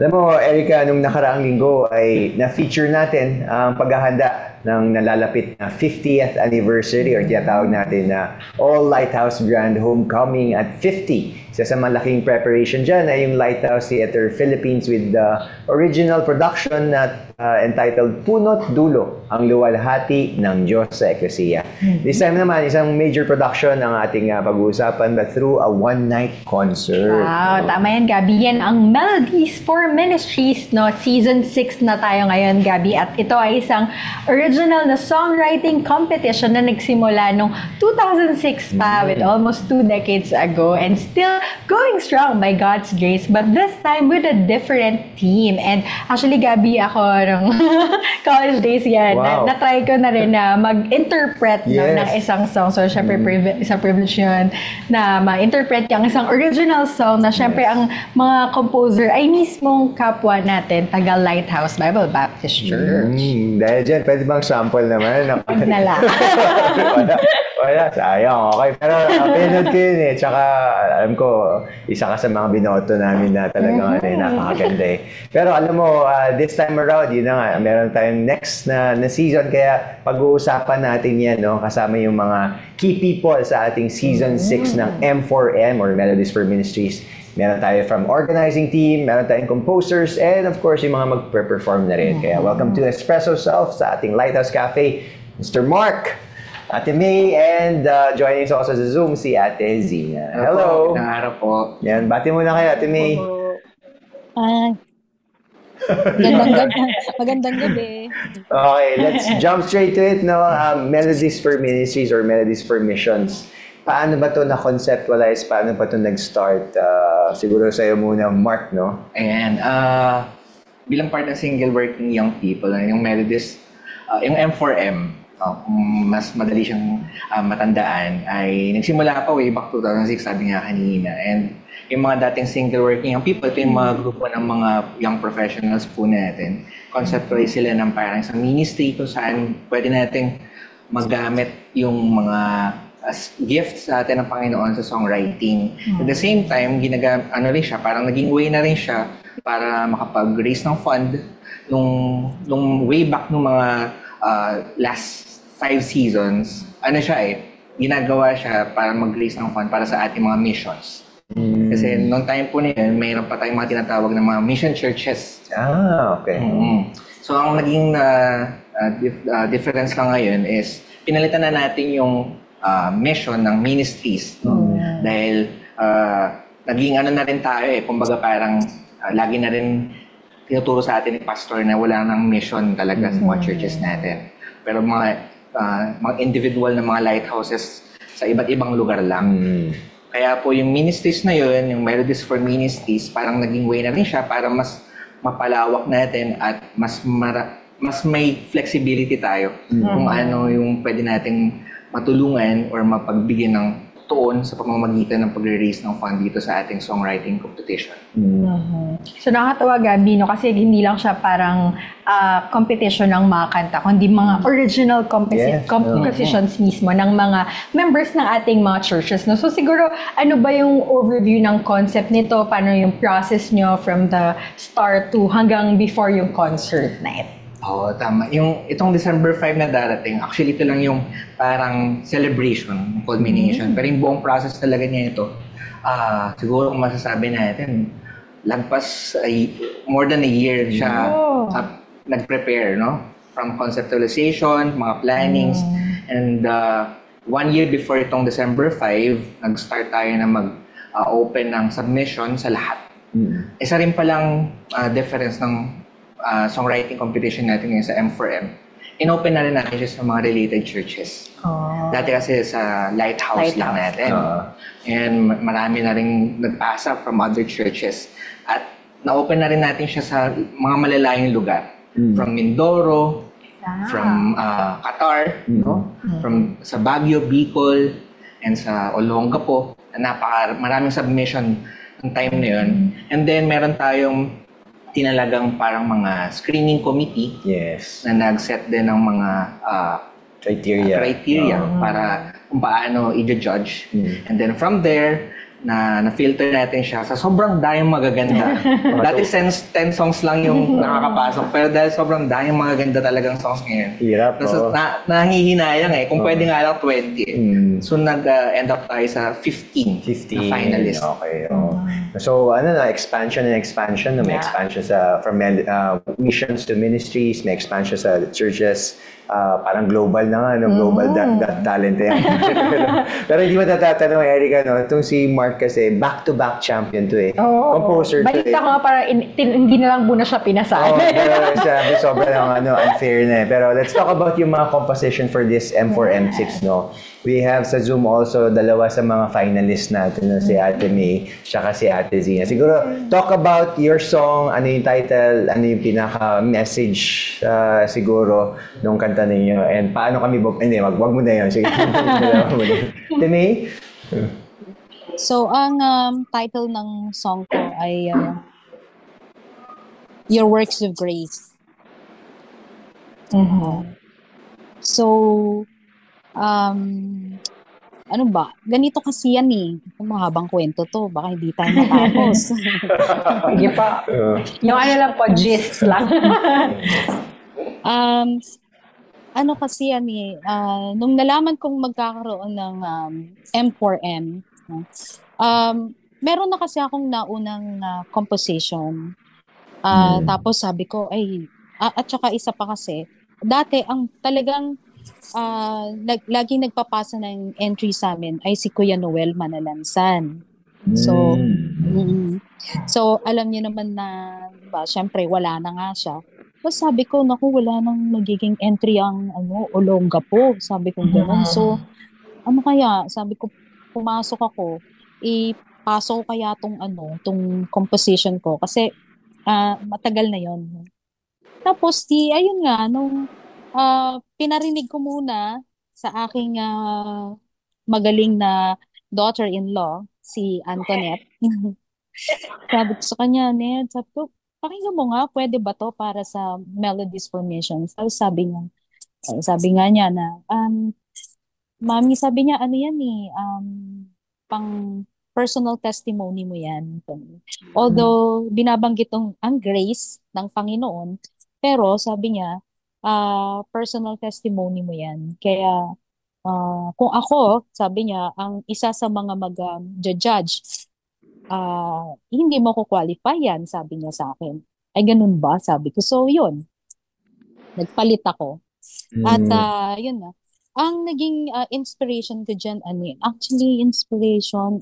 Speaker 5: Alam mo, Erica, nung nakaraang linggo ay na-feature natin ang paghahanda ng nalalapit na 50th anniversary or tinatawag natin na All Lighthouse Grand Homecoming at 50. Isa sa malaking preparation dyan ay yung Lighthouse Theater Philippines with the original production na entitled Punot Dulo, ang luwalhati ng Diyos sa Eklesiya. This time naman, isang major production ang ating pag-uusapan but through a one-night concert.
Speaker 2: Wow, tama yan, Gabi. Yan ang Melodies for Ministries, no? Season 6 na tayo ngayon, Gabi. At ito ay isang original na songwriting competition na nagsimula nung 2006 pa, with almost 2 decades ago. And still
Speaker 6: going strong by God's grace, but this time with a different theme. And actually, Gabi, ako ng college days yan,
Speaker 5: Wow.
Speaker 6: na-try ko na rin na mag-interpret no,
Speaker 5: Yes.
Speaker 6: ng isang song. So, syempre, isang privilege yun na ma-interpret yung isang original song na syempre ang mga composer ay mismong kapwa natin, taga Lighthouse Bible Baptist Church.
Speaker 5: Dahil dyan, pwede bang sample naman?
Speaker 6: Wag na lang.
Speaker 5: wala, sayang, okay. Pero pinanood ko yun eh. Tsaka, alam ko, isa ka sa mga binoto namin na talagang napakaganda eh. Pero alam mo, this time around, yun na nga, meron tayong next na season. Kaya pag-uusapan natin yan, no? Kasama yung mga key people sa ating season 6 ng M4M or Melodies for Ministries. Meron tayo from organizing team, meron tayong composers, and of course, yung mga magpe-perform na rin. Kaya welcome to Espresso Self sa ating Lighthouse Cafe, Mr. Mark, Ate May, and joining us also sa Zoom, si Ate Zina. Hello!
Speaker 1: Magandang araw po.
Speaker 5: Yan, bati muna kayo, Ate May.
Speaker 7: Magandang gabi.
Speaker 5: Okay, let's jump straight to it, no? Melodies for Ministries or Melodies for Missions. Paano ba ito na-conceptualize? Paano ba ito nag-start? Siguro sa'yo muna, Mark, no?
Speaker 1: Ayan, bilang part ng single working young people, yung Melodies, yung M4M, kung mas madali siyang matandaan, ay nagsimula pa way back 2006, sabi nga kanina. And yung mga dating single working young people, ito yung mga grupo ng mga young professionals po natin. Conceptualize sila ng parang sa ministry kung saan pwede nating magamit yung mga as gift sa atin ng Panginoon sa songwriting. At the same time, rin siya, parang naging way na rin siya para makapag-raise ng fund nung way back nung mga last 5 seasons. Ginagawa siya para mag-raise ng fund para sa ating mga missions. Kasi noong time po na yun, mayroon pa tayong mga tinatawag na mga mission churches.
Speaker 5: Okay.
Speaker 1: So ang naging difference lang ngayon is pinalitan na natin yung mission ng ministries, no? Dahil naging na rin tayo kumbaga parang lagi na rin tinuturo sa atin ni pastor na wala nang mission talaga sa mga churches natin. Pero mga individual na mga lighthouses sa iba't ibang lugar lang. Kaya po yung ministries na yun, yung Melodies for Ministries, parang naging way na rin siya para mas mapalawak natin at mas may flexibility tayo kung ano yung pwede nating matulungan or mapagbigyan ng tuon sa pamamagitan ng pag-release ng fund dito sa ating songwriting competition.
Speaker 6: So nakakatawa, Gabi, no? Kasi hindi lang siya parang competition ng mga kanta, kundi mga original compositions mismo ng mga members ng ating mga churches. No? So siguro, ano ba yung overview ng concept nito? Paano yung process nyo from the start to hanggang before yung concert night?
Speaker 1: Oo, tama. Itong December 5 na darating, actually ito lang yung parang celebration, culmination. Pero yung buong process talaga niya ito, siguro kung masasabi natin, lagpas more than a year siya nag-prepare, no? From conceptualization, mga plannings, and 1 year before itong December 5, nag-start tayo na mag-open ng submission sa lahat. Isa rin palang difference ng songwriting competition natin ngayon sa M4M, in-open na rin natin siya sa mga related churches. Dati kasi sa Lighthouse lang natin. And marami na rin nag-asa from other churches. At na-open na rin natin siya sa mga malalayong lugar. From Mindoro, from Qatar, no? From sa Baguio, Bicol, and sa Olongapo. Maraming submission ng time na yun. And then meron tayong tinalagang parang mga screening committee na nag-set din ng mga criteria para kung paano i-judge. And then from there, na-filter natin siya sa sobrang dayang magaganda. Dati 10 songs lang yung nakakapasok, pero dahil sobrang dayang magaganda talagang songs ngayon.
Speaker 5: Hirap,
Speaker 1: nahihinayang kung pwede nga lang 20. So nag-end up tayo sa 15 na finalist.
Speaker 5: Okay. So, ano na, expansion and expansion. No? May expansion missions to ministries, may expansion sa churches. Parang global na nga, no? Global that talent yan. Pero hindi mo natatanong, Erica, no? Itong si Mark kasi, back-to-back champion to eh. Composer to eh.
Speaker 6: Balita ko nga para hindi na lang muna siya pinasali.
Speaker 5: Pero sobrang unfair na eh. Pero let's talk about yung mga composition for this M4M6, no? We have sa Zoom also dalawa sa mga finalists natin, no? Si Ate May, tsaka si Ate Zina. Siguro, talk about your song, ano yung title, ano yung pinaka-message siguro nung kanta ninyo, and paano kami, hindi, wag mo na yun. Sige, Ate May?
Speaker 7: So, ang title ng song ko ay Your Works of Grace. So, ano ba? Ganito kasi yan eh. Mahabang kwento to. Baka hindi tayo matapos.
Speaker 6: Sige pa. Yung ano lang po, gist lang.
Speaker 7: Ano kasi yan eh. Nung nalaman kong magkakaroon ng M4M, meron na kasi akong naunang composition. Tapos sabi ko, at saka isa pa kasi, dati ang talagang laging nagpapasa ng entry sa amin ay si Kuya Noel Manalansan. So, so alam niyo naman na, diba, syempre wala na nga siya. Tapos sabi ko, naku, wala nang magiging entry ang Olonga po. Sabi ko gano'n. So, ano kaya? Sabi ko, pumasok ako, ipasok ko kaya tong composition ko. Kasi, matagal na yon. Tapos, ayun nga, nung pinarinig ko muna sa aking magaling na daughter-in-law, si Antoinette. Sabi ko sa kanya, Ned, sabi ko, pakinggan mo nga, pwede ba to para sa Melodies Formation? Tapos sabi nga niya na, Mami, sabi niya, ano yan eh, pang personal testimony mo yan. Although, binabanggit ang grace ng Panginoon, pero sabi niya, personal testimony mo yan. Kaya, kung ako, sabi niya, ang isa sa mga mag-judge, hindi mo ko qualify yan, sabi niya sa akin. Ay, ganun ba? Sabi ko. So, yun. Nagpalit ako. At, yun na. Ang naging inspiration ko dyan, actually, inspiration,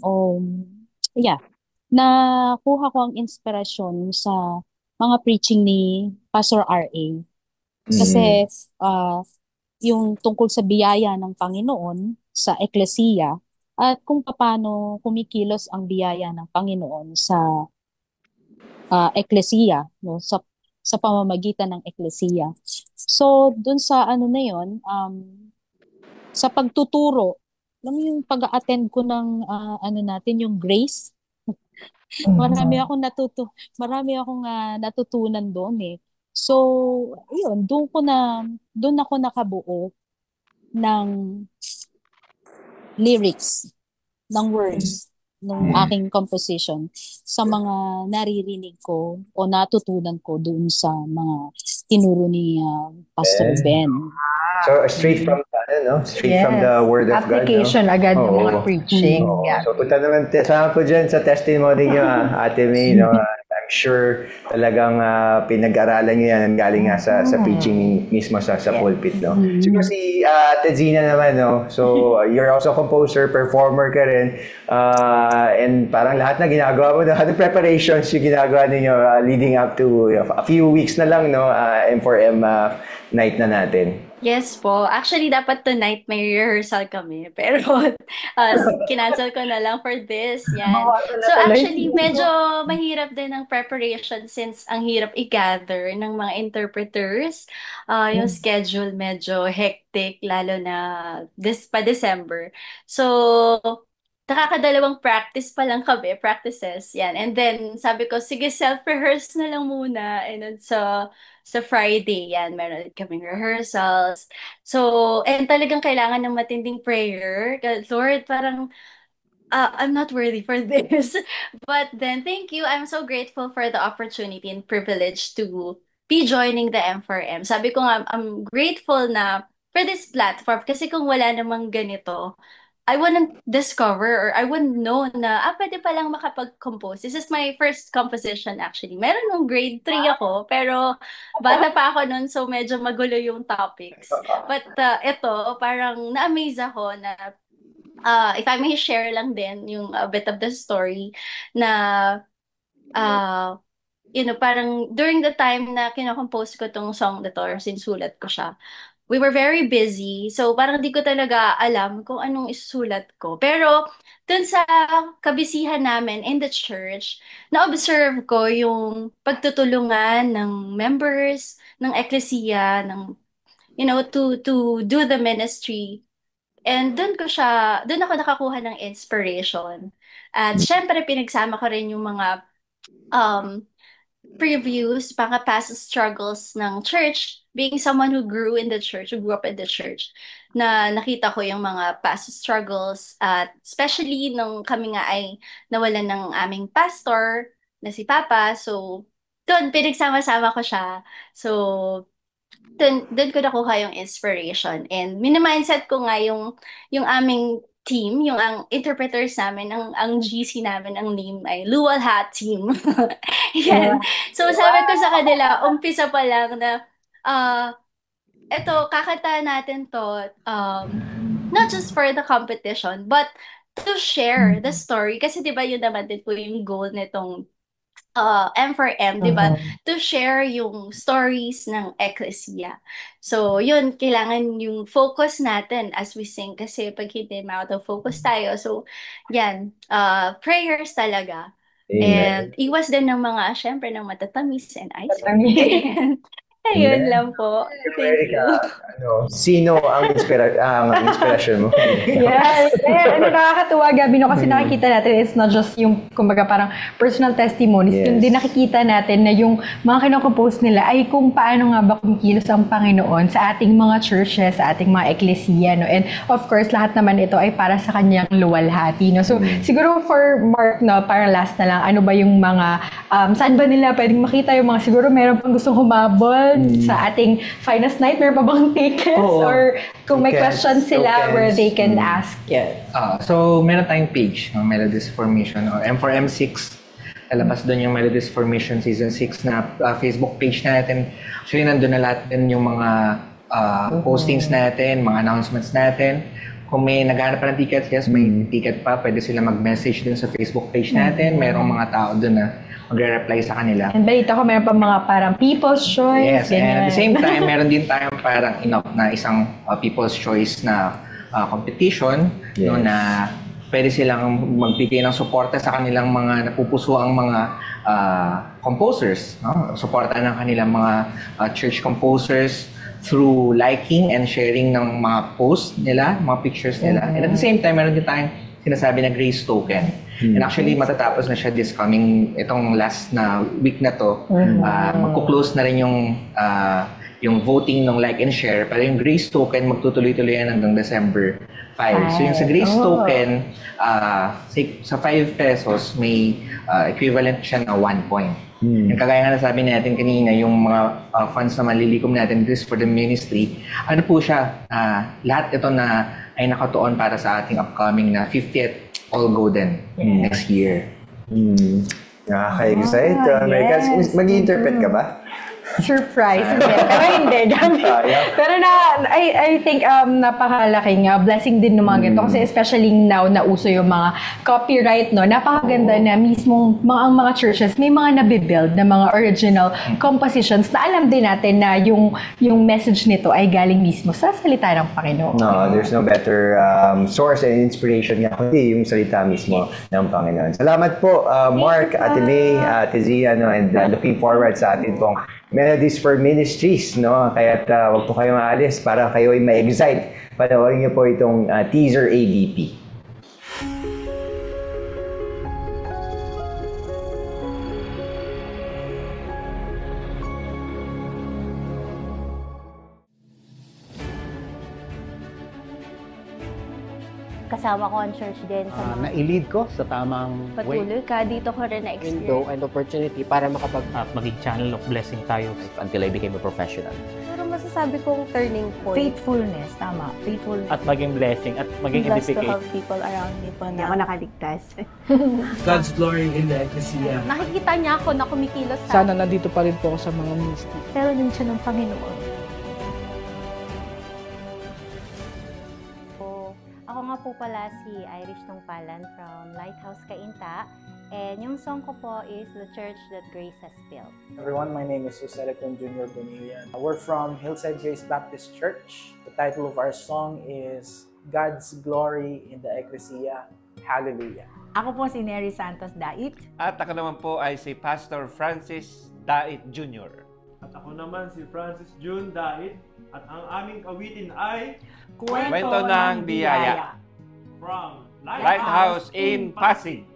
Speaker 7: nakuha ko ang inspiration sa mga preaching ni Pastor R.A. Kasi, yung tungkol sa biyaya ng Panginoon sa Eklesiya, at kung paano kumikilos ang biyaya ng Panginoon sa Eklesiya, no, sa pamamagitan ng Eklesiya. So, dun sa na yon, sa pagtuturo, alam mo yung pag-attend ko ng natin yung grace. Marami akong natutunan doon eh. So, yun, doon ako nakabuo ng lyrics, ng words ng aking composition sa mga naririnig ko o natutunan ko doon sa mga tinuro ni Pastor Ben.
Speaker 5: So, straight from the Word of God.
Speaker 6: Application agad ng mga preaching.
Speaker 5: So, punta naman po dyan sa testimony niyo, Ate May, no? I'm sure talagang pinag-aralan niyo yan galing nga sa preaching mismo sa pulpit, no? Siguro si Ate Zina naman, no? So, you're also composer, performer ka rin, and parang lahat na ginagawa mo, lahat ng preparations yung ginagawa ninyo leading up to a few weeks na lang, no? M4M night na natin.
Speaker 8: Yes po. Actually, dapat tonight may rehearsal kami. Pero, kinancel ko na lang for this. Yan. So, actually, medyo mahirap din ang preparation since ang hirap i-gather ng mga interpreters. Yung schedule medyo hectic, lalo na December. So, nakakadalawang practice pa lang kami, practices, yan. And then, sabi ko, sige, self-rehearse na lang muna. And then, sa Friday, yan, meron ulit kaming rehearsals. So, and talagang kailangan ng matinding prayer. Lord, parang, I'm not worthy for this. But then, thank you. I'm so grateful for the opportunity and privilege to be joining the M4M. Sabi ko nga, I'm grateful na for this platform kasi kung wala namang ganito, I wouldn't discover or I wouldn't know na, pwede palang makapag-compose. This is my first composition actually. Meron nung grade 3 ako, pero bata pa ako nun, so medyo magulo yung topics. But ito, parang na-amaze ako na, if I may share lang din yung a bit of the story na, parang during the time na kinocompose ko tong song na to, or sinusulat ko siya, we were very busy. So, parang di ko talaga alam kung anong isusulat ko. Pero, dun sa kabisihan namin in the church, na-observe ko yung pagtutulungan ng members, ng ecclesia, to do the ministry. And dun ako nakakuha ng inspiration. At syempre, pinagsama ko rin yung mga previews, mga past struggles ng church, being someone who grew in the church, who grew up in the church, na nakita ko yung mga past struggles, at especially nung kami nga ay nawalan ng aming pastor na si Papa. So, doon, pinagsama-sama ko siya. So, doon ko nakuha yung inspiration. And minimindset ko nga yung aming team, yung ang interpreters namin, ang GC namin, ang name ay Luwalha Team. Yan. So sabi ko sa kanila, umpisa pa lang na, eto, kakanta natin to, not just for the competition, but to share the story. Kasi di ba yun naman din po yung goal nitong M4M, di ba? To share yung stories ng ecclesia. So, yun, kailangan yung focus natin as we sing. Kasi pag hindi out of focus tayo, so, yan, prayers talaga.
Speaker 5: Amen.
Speaker 8: And iwas din ng mga, syempre, ng matatamis and ice cream. Ayun lang po. Thank you.
Speaker 5: Sino ang inspiration mo?
Speaker 6: Yes. Nakakatuwa, Gabi, no? Kasi nakikita natin, it's not just yung, kumbaga, parang personal testimonies.
Speaker 5: Yes.
Speaker 6: Yung din nakikita natin na yung mga kinocompose nila ay kung paano nga ba kumikilos ang Panginoon sa ating mga churches, sa ating mga eklesiya, no? And of course, lahat naman ito ay para sa kanyang luwalhati, no? So, siguro for Mark, no, parang last na lang, ano ba yung mga, saan ba nila pwedeng makita yung mga, siguro meron pang gustong humabol sa ating Finest Night, meron pa bang tickets? Or kung may questions sila where they can ask. Yes.
Speaker 9: So, meron tayong page ng Melodies Formation o M4M6. Lalabas doon yung Melodies Formation Season 6 na Facebook page natin. Actually, nandun na lahat din yung mga postings natin, mga announcements natin. Kung may naghahanap pa ng tickets, yes, may ticket pa. Pwede sila mag-message din sa Facebook page natin. Merong mga tao doon na magre-reply sa kanila.
Speaker 6: And balita ko, meron pa mga parang People's Choice.
Speaker 9: Yes, and at the same time, meron din tayong parang na isang People's Choice na competition, no, na pwede silang magbigay ng suporta sa kanilang mga napupusuang mga composers, no? Suporta ng kanilang mga church composers through liking and sharing ng mga posts nila, mga pictures nila. And at the same time, meron din tayong sinasabi na Grace Token. And actually, matatapos na siya this coming, itong last na week na to. Magkuklose na rin yung voting ng like and share. Pero yung Grace Token, magtutuloy-tuloy yan hanggang December 5. So yung sa Grace Token, sa 5 pesos, may equivalent siya na 1 point. Yung kagaya nga nasabi natin kanina, yung mga funds na malilikom natin, this for the ministry, ano po siya, lahat ito na ay nakatuon para sa ating upcoming na 50th All Golden next year.
Speaker 5: Nakaka-excite.
Speaker 6: Yes.
Speaker 5: Mag-i-interpret ka ba?
Speaker 6: Surprise. Pero hindi. Pero I think napakalaking blessing din ng mga ganito. Kasi especially now na uso yung mga copyright, no? Napakaganda na mismong ang mga churches may mga nabibuild na mga original compositions na alam din natin na yung message nito ay galing mismo sa salita ng Panginoon.
Speaker 5: No, there's no better source and inspiration nga kundi yung salita mismo ng Panginoon. Salamat po, Mark, Ate May, Ate Zia, no? And looking forward sa atin pong Melodies for Ministries, no? Kaya wag po kayong maalis para kayo ay ma-excite. Panoorin niyo po itong teaser ADP.
Speaker 10: Kasama ko ang church din sa mga
Speaker 11: na-lead ko sa tamang way.
Speaker 10: patuloy ka. Dito ko rin na-experience.
Speaker 11: Window and opportunity para
Speaker 12: maging channel of blessing tayo.
Speaker 11: until I became a professional.
Speaker 10: Pero masasabi kong turning point.
Speaker 6: Faithfulness, tama. Faithfulness.
Speaker 11: At maging blessing at maging
Speaker 10: Blessed to
Speaker 11: edification.
Speaker 10: have people around me po
Speaker 6: Hindi
Speaker 10: na
Speaker 6: ako nakaligtas.
Speaker 12: God's glory in the ecclesia.
Speaker 10: nakikita niya ako na kumikilos sa
Speaker 12: Sana nandito pa rin po ako sa mga ministry.
Speaker 10: pero nandiyan ng Panginoon.
Speaker 13: Ako nga po pala si Irish Tongpalan from Lighthouse Cainta. And yung song ko po is The Church That Grace Has Built.
Speaker 14: Everyone, my name is Jose Recon Jr. Bonilla. We're from Hillside Grace Baptist Church. The title of our song is God's Glory in the Ecclesia. Hallelujah.
Speaker 6: Ako po si Nery Santos Dait.
Speaker 15: At ako naman po ay si Pastor Francis Dait Jr.
Speaker 16: At ako naman si Francis June Dait. At ang aming awitin ay
Speaker 15: Kwento ng Biyaya.
Speaker 16: From
Speaker 15: Lighthouse in Pasig.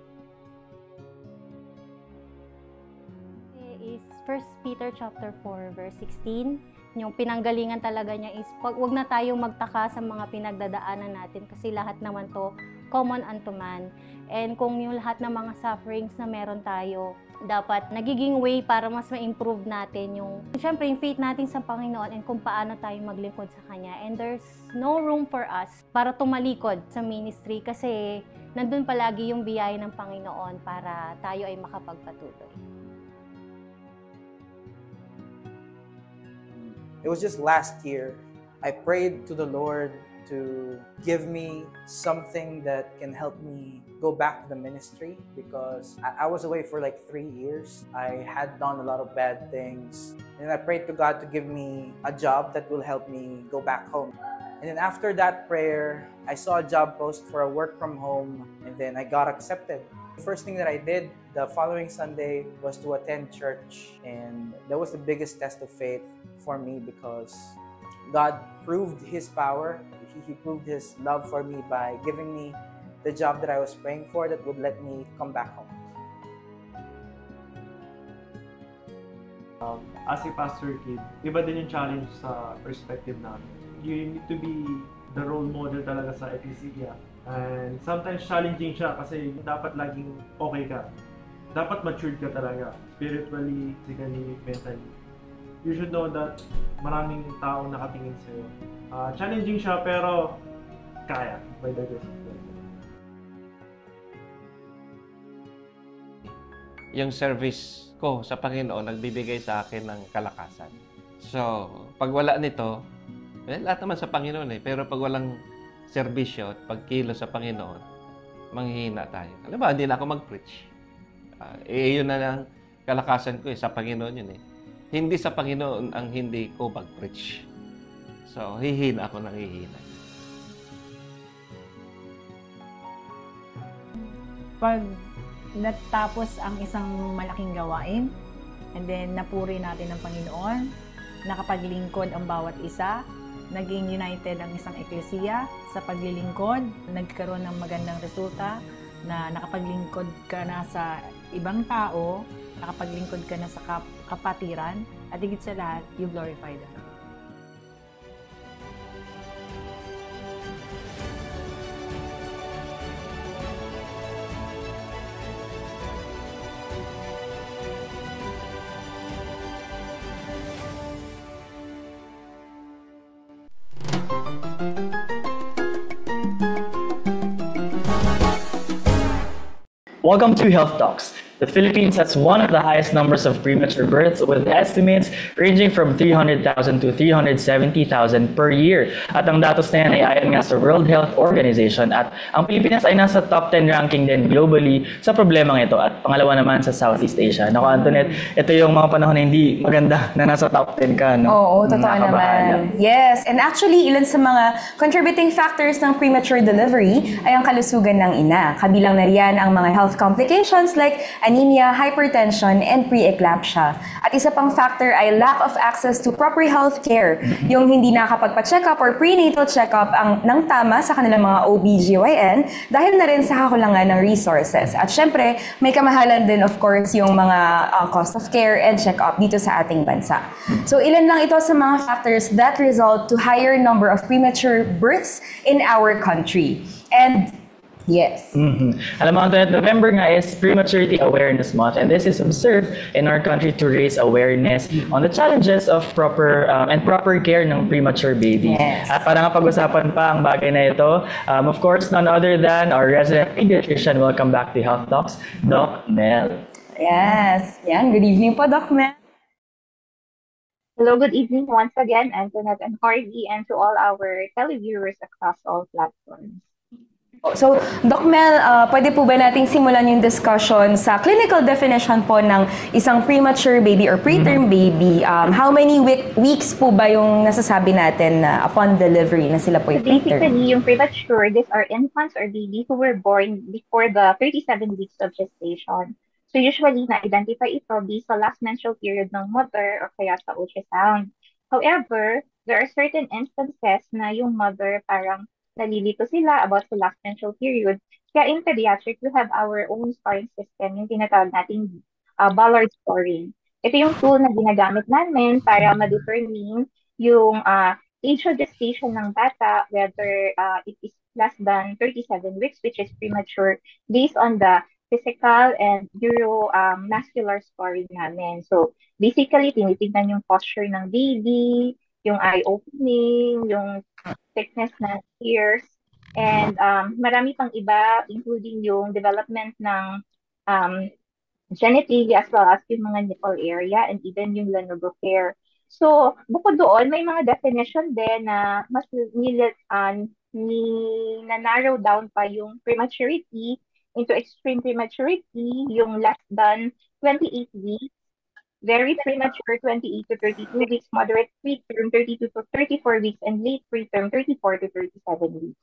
Speaker 13: Is 1 Peter chapter 4 verse 16. Yung pinanggalingan talaga niya is wag na tayong magtaka sa mga pinagdadaanan natin kasi lahat naman to common unto man. And kung yung lahat ng mga sufferings na meron tayo, dapat nagiging way para mas ma-improve natin yung, syempre, yung faith natin sa Panginoon and kung paano tayo maglingkod sa Kanya. And there's no room for us para tumalikod sa ministry kasi nandun palagi yung biyaya ng Panginoon para tayo ay makapagpatuloy.
Speaker 14: It was just last year, I prayed to the Lord to give me something that can help me go back to the ministry because I was away for like 3 years. I had done a lot of bad things. And I prayed to God to give me a job that will help me go back home. And then after that prayer, I saw a job post for a work from home and then I got accepted. The first thing that I did the following Sunday was to attend church, and that was the biggest test of faith for me because God proved His power. He proved His love for me by giving me the job that I was praying for that would let me come back home.
Speaker 16: As a pastor kid, iba din yung challenge sa perspective namin. You need to be the role model talaga sa ecclesia. And sometimes challenging siya kasi dapat laging okay ka. Dapat matured ka talaga. Spiritually, physically, mentally. You should know that maraming taong nakatingin sa'yo. Challenging siya pero kaya by the grace of God.
Speaker 15: Yung service ko sa Panginoon nagbibigay sa akin ng kalakasan. So, pag wala nito, lahat naman sa Panginoon pero pag walang serbisyo at pagkilo sa Panginoon, manghihina tayo. Alam ba, hindi na ako mag-preach. Yun na lang kalakasan ko sa Panginoon yun Hindi sa Panginoon ang hindi ko mag-preach. So, hihina ako ng hihina.
Speaker 6: Pag natapos ang isang malaking gawain, and then napuri natin ng Panginoon, nakapaglingkod ang bawat isa, naging united ang isang eklesiya sa paglilingkod, nagkaroon ng magandang resulta na nakapaglingkod ka na sa ibang tao, nakapaglingkod ka na sa kapatiran, at higit sa lahat, you glorify them.
Speaker 17: Welcome to Health Talks. The Philippines has one of the highest numbers of premature births with estimates ranging from 300,000 to 370,000 per year. At ang datos na yan ay ayon nga sa World Health Organization at ang Pilipinas ay nasa top 10 ranking din globally sa problemang ito at pangalawa naman sa Southeast Asia. Naku Antoinette, ito yung mga panahon na hindi maganda na nasa top 10 ka, no?
Speaker 18: Oo, totoo naman. Yes, and actually ilan sa mga contributing factors ng premature delivery ay ang kalusugan ng ina. Kabilang na riyan ang mga health complications like anemia, hypertension, and pre-eclampsia. At isa pang factor ay lack of access to proper health care. Yung hindi nakakapagpa-check-up or prenatal check-up ng tama sa kanilang mga OBGYN dahil na rin sa kakulangan ng resources. At syempre, may kamahalan din of course yung mga cost of care and check-up dito sa ating bansa. So ilan lang ito sa mga factors that result to higher number of premature births in our country. And Yes.
Speaker 17: Alam mo, Antoinette, November nga is Prematurity Awareness Month, and this is observed in our country to raise awareness on the challenges of proper care ng premature babies.
Speaker 18: Yes.
Speaker 17: At para nga pag-usapan pa ang bagay na ito, of course, none other than our resident pediatrician. Welcome back to Health Talks, Doc Mel.
Speaker 18: Yes. Yan. Good evening po, Doc Mel.
Speaker 19: Hello, good evening once again, Antoinette and Harvey, and to all our televiewers across all platforms.
Speaker 18: So, Doc Mel, pwede po ba nating simulan yung discussion sa clinical definition po ng isang premature baby or preterm baby? How many weeks po ba yung nasasabi natin na upon delivery na sila po yung preterm?
Speaker 19: Basically, yung premature, these are infants or babies who were born before the 37 weeks of gestation. So, usually, na-identify ito based sa last menstrual period ng mother or kaya sa ultrasound. However, there are certain instances na yung mother parang nalilito sila about the last menstrual period. Kaya in pediatric, we have our own scoring system, yung tinatawag nating Ballard scoring. Ito yung tool na ginagamit namin para ma-determine yung age of gestation ng bata, whether it is less than 37 weeks, which is premature, based on the physical and neuromuscular scoring namin. So, basically, tinitignan yung posture ng baby, yung eye opening, yung thickness ng ears, and marami pang iba, including yung development ng genitalia as well as yung mga nipple area and even yung lanugo hair. So, bukod doon, may mga definition din na mas na-narrow down pa yung prematurity into extreme prematurity, yung less than 28 weeks, very premature, 28 to 32 weeks, moderate preterm, 32 to 34 weeks, and late preterm, 34 to 37 weeks.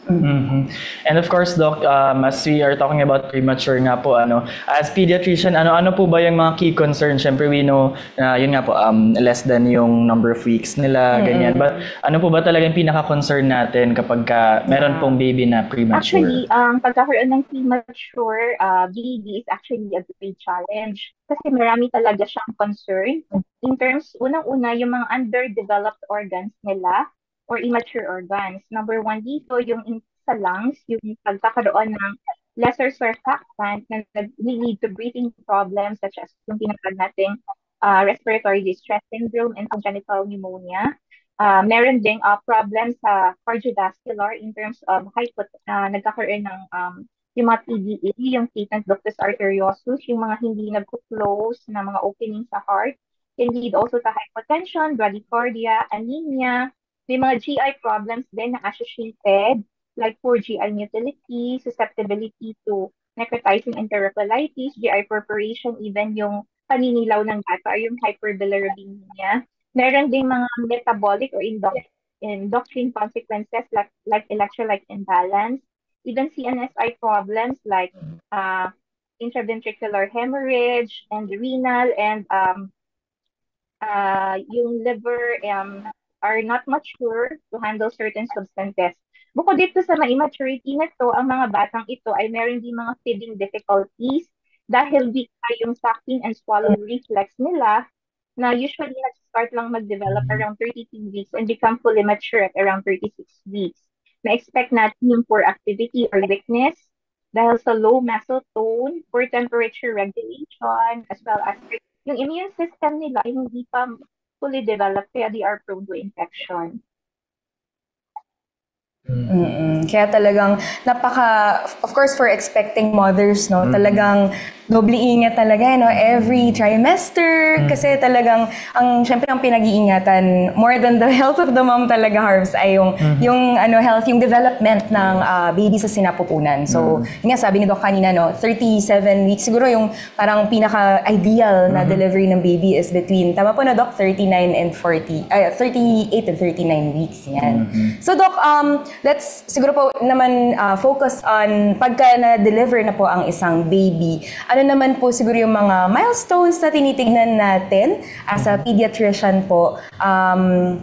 Speaker 17: And of course, Doc, as we are talking about premature nga po, as pediatrician, ano po ba yung mga key concerns? Siyempre, we know na yun nga po, less than yung number of weeks nila, ganyan. But ano po ba talaga yung pinaka-concern natin kapag meron pong baby na premature?
Speaker 19: Actually, pagkakaroon ng premature baby is actually a great challenge kasi marami talaga siyang concern. In terms, unang-una, yung mga underdeveloped organs nila, or immature organs. Number one dito, yung sa lungs, yung pagkakaroon ng lesser surfactant na lead to breathing problems such as yung tinatawag nating respiratory distress syndrome and congenital pneumonia. Meron ding problems sa cardiovascular in terms of nagkakaroon ng yung mga PDA, yung patent ductus arteriosus, yung mga hindi nag-close na mga opening sa heart, can lead also to hypotension, bradycardia, anemia. May mga GI problems din na associated, like poor GI motility, susceptibility to necrotizing enterocolitis, GI perforation, even yung paninilaw ng bata, yung hyperbilirubinemia. Meron ding mga metabolic or endocrine consequences like electrolyte imbalance, even CNSI problems like intraventricular hemorrhage and renal and yung liver are not mature to handle certain substances. Bukod dito sa ma-immaturity na to, ang mga batang ito ay meron din mga feeding difficulties dahil weak pa yung sucking and swallowing reflex nila na usually nag-start lang mag-develop around 32 weeks and become fully mature at around 36 weeks. Na-expect natin yung poor activity or weakness dahil sa low muscle tone, poor temperature regulation, as well as yung immune system nila ay hindi pa fully developed, kaya they are prone to infection.
Speaker 18: Kaya talagang of course for expecting mothers, no, talagang doble ingat talaga, no, every trimester kasi talagang syempre ang pinag-iingatan more than the health of the mom talaga, Harvs, ay yung health, yung development ng baby sa sinapupunan. So, yun nga sabi ni Doc kanina, no, 37 weeks siguro yung parang pinaka-ideal na delivery ng baby is between, tama po na Doc, 38 and 39 weeks yan. So Doc, let's siguro po naman focus on pagka na-deliver na po ang isang baby. Ano naman po siguro yung mga milestones na tinitignan natin as a pediatrician po?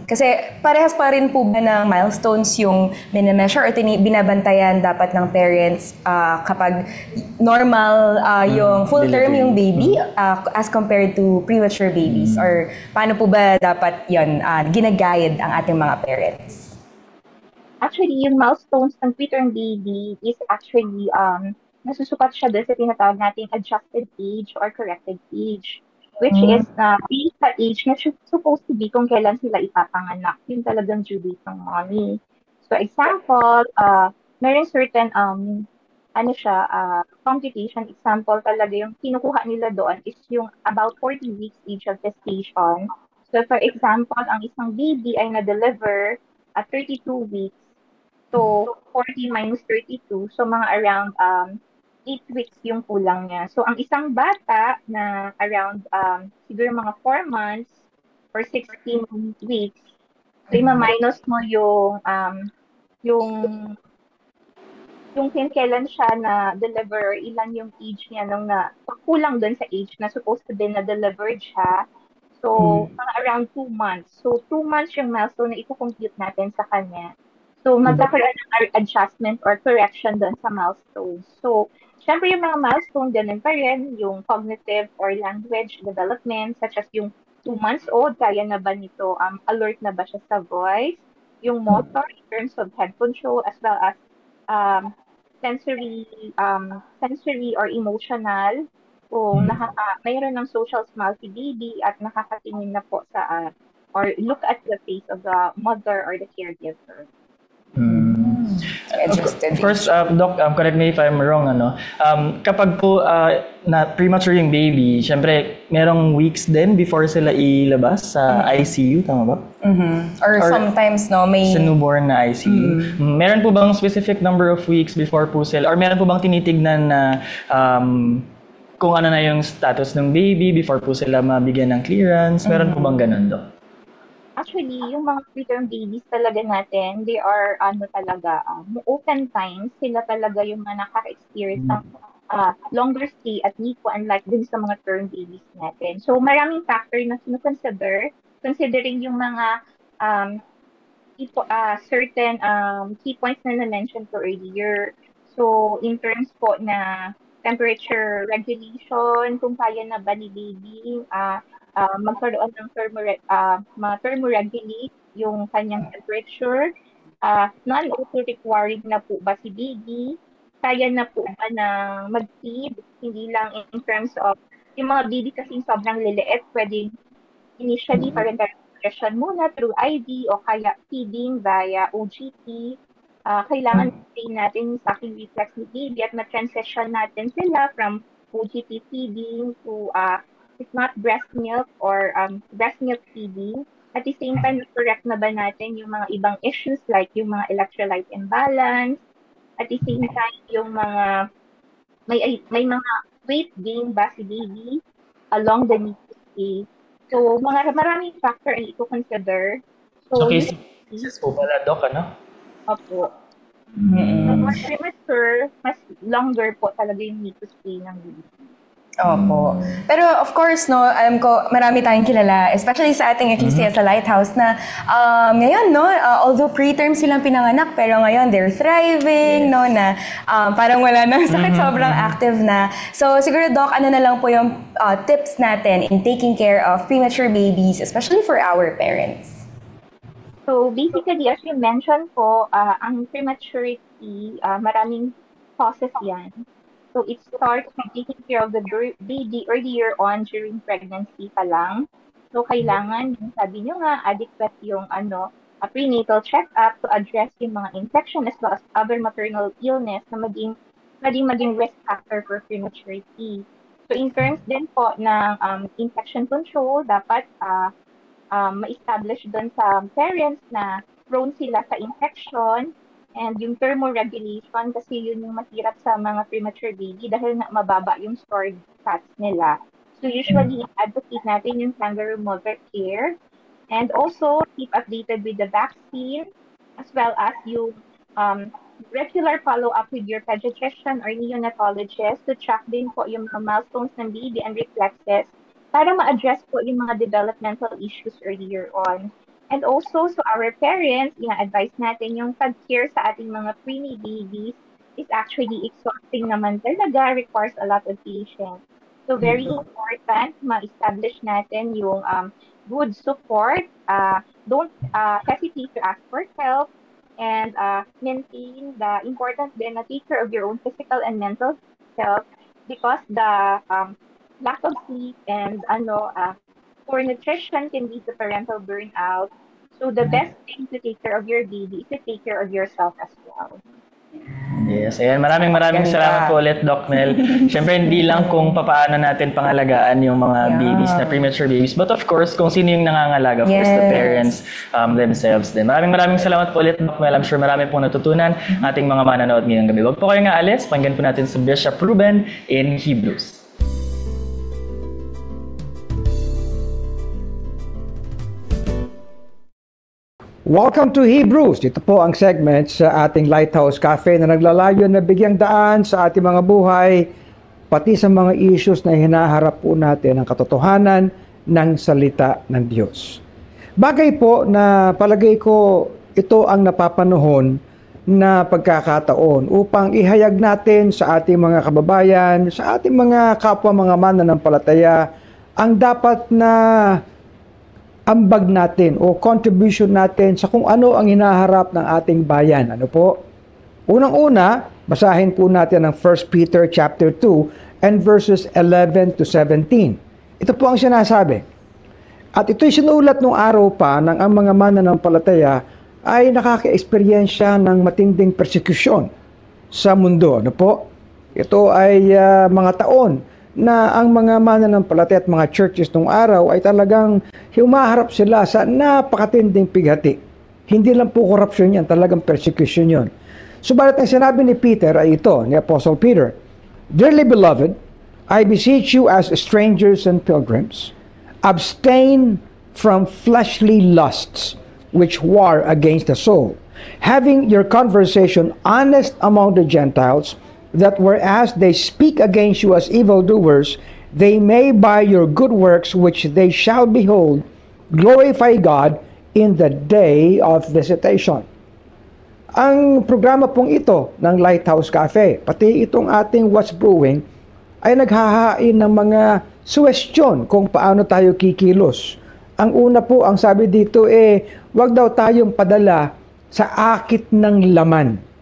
Speaker 18: Kasi parehas pa rin po ba ng milestones yung binameasure or binabantayan dapat ng parents kapag normal yung full term yung baby as compared to premature babies? Or paano po ba dapat yun ginaguide ang ating mga parents?
Speaker 19: Actually, yung milestones ng preterm baby is actually, nasusukat siya doon sa tinatawag nating adjusted age or corrected age, which is based sa age na supposed to be kung kailan sila ipapanganak. Yung talagang due date ng mommy. So, example, meron certain, computation example talaga yung kinukuha nila doon is yung about 40 weeks age of gestation. So, for example, ang isang baby ay na-deliver at 32 weeks. So, 40 minus 32. So, mga around 8 weeks yung kulang niya. So, ang isang bata na around siguro mga 4 months or 16 weeks, so, ima-minus mo yung kailan siya na-deliver, ilan yung age niya nung kulang doon sa age na supposed to be na-delivered siya. So, mga around 2 months. So, 2 months yung milestone na ito-compute natin sa kanya. So, magkakaroon ng adjustment or correction doon sa milestones. So, syempre yung mga milestone, ganun pa rin, yung cognitive or language development, such as yung 2 months old, kaya na ba nito, alert na ba siya sa voice, yung motor in terms of head control, as well as sensory or emotional, kung mayroon ng social smile si baby at nakakatingin na po sa, or look at the face of the mother or the caregiver.
Speaker 17: Of course, Doc, correct me if I'm wrong, kapag po na premature yung baby, syempre merong weeks din before sila ilabas sa ICU, tama ba?
Speaker 18: Or sometimes, may...
Speaker 17: Sa newborn na ICU. Meron po bang specific number of weeks before po sila, or meron po bang tinitignan na kung ano na yung status ng baby before po sila mabigyan ng clearance? Meron po bang ganun, Doc?
Speaker 19: Actually, yung mga preterm babies talaga natin, they are, open times, sila talaga yung mga nakaka-experience ng longer stay at NICU, unlike din sa mga term babies natin. So, maraming factor na sinuconsider, considering yung mga certain key points na na-mention ko earlier. So, in terms po na temperature regulation, kung kaya na ba ni baby, magkaroon ng thermoregulate yung kanyang temperature, non-auto requiring na po ba si baby, kaya na po ba na mag-feed, hindi lang in terms of, yung mga baby kasing sobrang liliit, pwedeng initially parenteral nutrition muna through IV o kaya feeding via OGT. Kailangan natin sa aking reflex ni baby at ma-transition natin sila from OGT feeding to if not breast milk or breast milk feeding. At the same time, correct na ba natin yung mga ibang issues like yung mga electrolyte imbalance. At the same time, yung mga may mga weight gain ba si baby along the NICU stay. So, maraming factor ang i-consider. So,
Speaker 17: cases po pala, Doc,
Speaker 19: Opo. So, mas premature, mas longer po talaga yung NICU stay ng baby.
Speaker 18: Opo. Pero of course, alam ko marami tayong kilala, especially sa ating Ecclesia sa Lighthouse na ngayon, although preterm silang pinanganak, pero ngayon they're thriving, na parang wala nang sakit, sobrang active na. So siguro, Doc, ano na lang po yung tips natin in taking care of premature babies, especially for our parents?
Speaker 19: So basically, as you mentioned po, ang prematurity, maraming causes yan. So it starts by taking care of the baby earlier on during pregnancy pa lang. So kailangan, yung sabi nyo nga, adequate yung prenatal check-up to address yung mga infection as well as other maternal illness na maging risk factor for prematurity. So in terms din po ng infection control, dapat ma-establish dun sa parents na prone sila sa infection. And yung thermoregulation, kasi yun yung mahirap sa mga premature baby dahil mababa yung stored fats nila. So usually, advocate natin yung kangaroo mother care. And also, keep updated with the vaccine as well as yung regular follow-up with your pediatrician or neonatologist to track din po yung mga milestones ng baby and reflexes para ma-address po yung mga developmental issues earlier on. And also, so our parents, ina-advise natin yung pag-care sa ating mga preemie babies is actually exhausting naman talaga, requires a lot of patience. So very important, ma-establish natin yung good support. Don't hesitate to ask for help. and maintain the important din na take care of your own physical and mental health because the lack of sleep and poor nutrition can lead to parental burnout. So the best thing to take care of your baby is to take care of yourself as well.
Speaker 17: Yes, ayan. Maraming salamat po ulit, Doc Mel. Siyempre, hindi lang kung paano natin pangalagaan yung mga babies na premature babies, but of course, kung sino yung nangangalaga, of course, the parents themselves din. Maraming salamat po ulit, Doc Mel. I'm sure marami pong natutunan ating mga mananood ngayong gabi. Huwag po kayong aalis. Pakinggan po natin si Bishop Ruben in Hebrews.
Speaker 1: Welcome to Hebrews. Ito po ang segment sa ating Lighthouse Cafe na naglalayo na bigyang daan sa ating mga buhay, pati sa mga issues na hinaharap po natin ang katotohanan ng salita ng Diyos. Bagay po na palagay ko ito ang napapanahon na pagkakataon upang ihayag natin sa ating mga kababayan, sa ating mga kapwa mga mananampalataya, ang dapat na ambag natin o contribution natin sa kung ano ang hinaharap ng ating bayan. Ano po? Unang-una, basahin po natin ang 1 Peter chapter 2 and verses 11 to 17. Ito po ang sinasabi. At ito'y sinulat nung araw pa ng ang mga mananampalataya ay nakaka-eksperyensya ng matinding persekusyon sa mundo. Ano po? Ito ay mga taon na ang mga mananampalataya at mga churches nung araw ay talagang humaharap sila sa napakatinding pighati. Hindi lang po korupsyon yan, talagang persecution yun. Subalit ang sinabi ni Peter ay ito, ni Apostle Peter, Dearly beloved, I beseech you as strangers and pilgrims, abstain from fleshly lusts which war against the soul, having your conversation honest among the Gentiles, that whereas they speak against you as evildoers, they may by your good works which they shall behold, glorify God in the day of visitation. Ang programa pong ito ng Lighthouse Cafe, pati itong ating What's Brewing, ay naghahain ng mga suwestyon kung paano tayo kikilos. Ang una po, ang sabi dito wag daw tayong padala sa akit ng laman,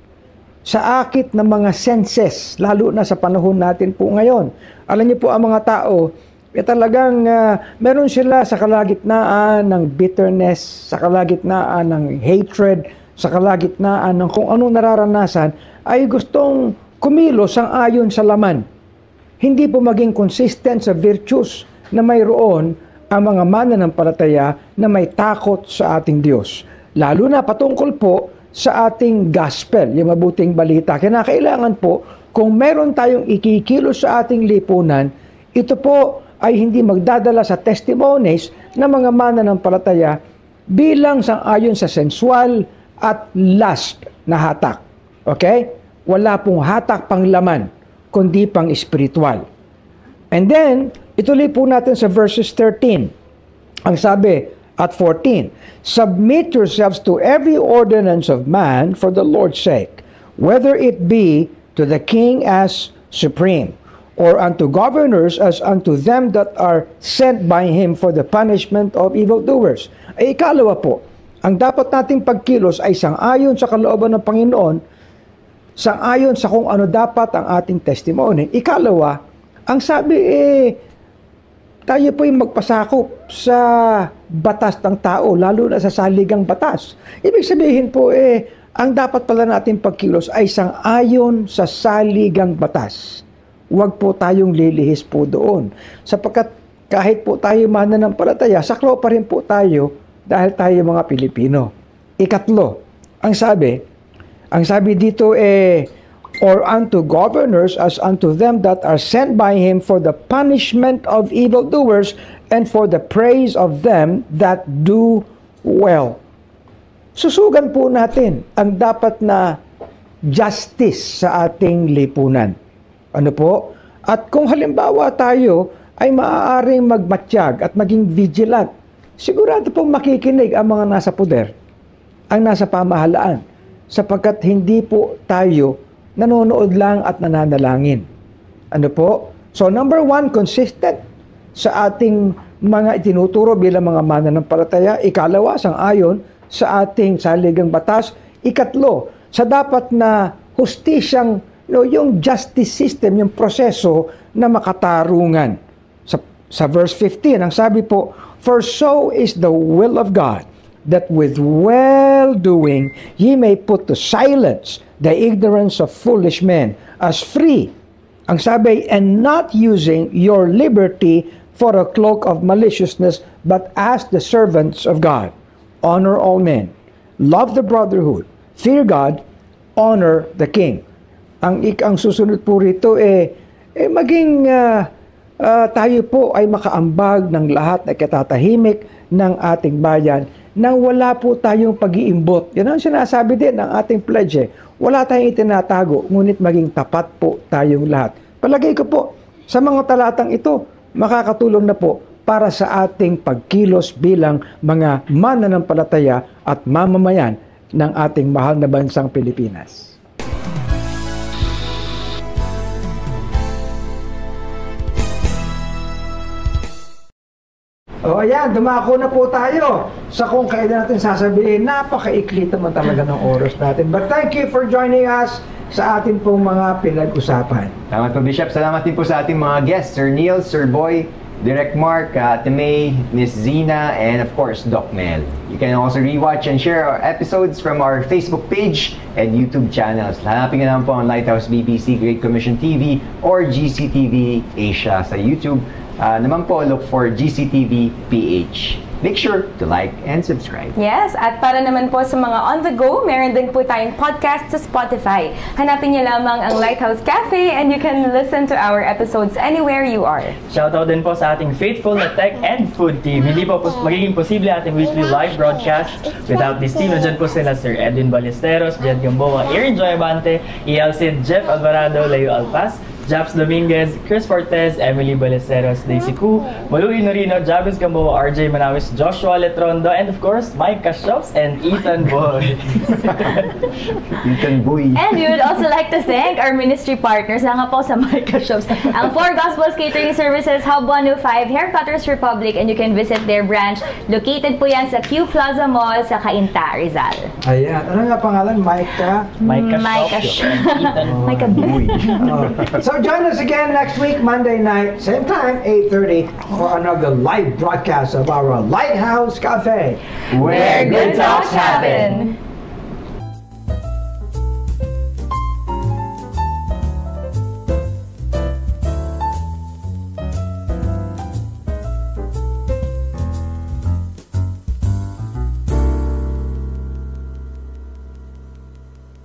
Speaker 1: sa akit ng mga senses, lalo na sa panahon natin po ngayon. Alam niyo po ang mga tao, talagang meron sila sa kalagitnaan ng bitterness, sa kalagitnaan ng hatred, sa kalagitnaan ng kung anong nararanasan, ay gustong kumilos ang ayon sa laman. Hindi po maging consistent sa virtues na mayroon ang mga mananampalataya na may takot sa ating Diyos. Lalo na patungkol po sa ating gospel, yung mabuting balita. Kinakailangan po, kung meron tayong ikikilos sa ating lipunan, ito po ay hindi magdadala sa testimonies ng mga mananampalataya bilang sang-ayon sa sensual at lust na hatak. Okay? Wala pong hatak pang laman, kundi pang espiritual. And then, ituloy po natin sa verses 13. Ang sabi, at 14, submit yourselves to every ordinance of man for the Lord's sake, whether it be to the king as supreme, or unto governors as unto them that are sent by him for the punishment of evildoers. Ay ikalawa po, ang dapat nating pagkilos ay sang-ayon sa kalooban ng Panginoon, sang-ayon sa kung ano dapat ang ating testimony. Ikalawa, ang sabi tayo po yung magpasakop sa batas ng tao, lalo na sa saligang batas. Ibig sabihin po, ang dapat pala natin pagkilos ay sang-ayon sa saligang batas. Huwag po tayong lilihis po doon. Sapagkat kahit po tayo mananampalataya, saklaw pa rin po tayo dahil tayo mga Pilipino. Ikatlo, ang sabi dito or unto governors as unto them that are sent by him for the punishment of evildoers and for the praise of them that do well. Susugan po natin ang dapat na justice sa ating lipunan. Ano po? At kung halimbawa tayo ay maaaring magmatiyag at maging vigilant, sigurado pong makikinig ang mga nasa poder, ang nasa pamahalaan, sapagkat hindi po tayo nanonood lang at nananalangin. Ano po? So number one, consistent sa ating mga itinuturo bilang mga mananampalataya. Ikalawa, sang-ayon sa ating saligang batas. Ikatlo, sa dapat na hustisyang, yung justice system, yung proseso na makatarungan. Sa verse 15, ang sabi po, "For so is the will of God, that with well-doing ye may put to silence the ignorance of foolish men, as free," ang sabi, "and not using your liberty for a cloak of maliciousness, but as the servants of God. Honor all men, love the brotherhood, fear God, honor the king." Ang susunod po rito maging tayo po ay makaambag ng lahat na katatahimik ng ating bayan nang wala po tayong pag-iimbot. Yan ang sinasabi din ng ating pledge. Wala tayong itinatago, ngunit maging tapat po tayong lahat. Palagay ko po, sa mga talatang ito, makakatulong na po para sa ating pagkilos bilang mga mananampalataya at mamamayan ng ating mahal na bansang Pilipinas. O ayan, dumako na po tayo sa kung kailan natin sasabihin, napakaikli naman talaga ng oras natin. But thank you for joining us sa ating pong mga pinag-usapan.
Speaker 5: Salamat po, Bishop. Salamat din po sa ating mga guests, Sir Neil, Sir Boy, Direct Mark, Ate May, Miss Zina, and of course, Doc Mel. You can also rewatch and share our episodes from our Facebook page and YouTube channels. Hanapin nga naman po ang Lighthouse BBC, Great Commission TV, or GCTV Asia sa YouTube. Naman po, look for GCTV PH. Make sure to like and subscribe.
Speaker 18: Yes, at para naman po sa mga on the go, meron din po tayong podcast sa Spotify. Hanapin niyo lamang ang Lighthouse Cafe and you can listen to our episodes anywhere you are.
Speaker 17: Shoutout din po sa ating faithful na tech and food team. Hindi po magiging posible ating weekly live broadcast without this team. Nandiyan po sila Sir Edwin Ballesteros, Jed Gamboa, Erin Joyabante, EL Sid, Jeff Alvarado, Leo Alpas, Japs Dominguez, Chris Fortes, Emily Ballesteros, Daisy Koo, Malu Inorino, Javis Gamboa, RJ Manawis, Joshua Letrondo, and of course, Mike Cashops and Ethan Boy.
Speaker 5: Ethan Boy.
Speaker 2: And we would also like to thank our ministry partners. Nga po sa Mike Cashops. Ang Four Gospels Catering Services, Hub 105, Haircutters Republic, and you can visit their branch. Located po yan sa Q Plaza Mall sa Cainta, Rizal.
Speaker 1: Ayan. Ano nga pangalan? Micah?
Speaker 2: Micah Micah Boy.
Speaker 1: So join us again next week, Monday night, same time, 8:30, for another live broadcast of our Lighthouse Cafe,
Speaker 18: where good talks happen.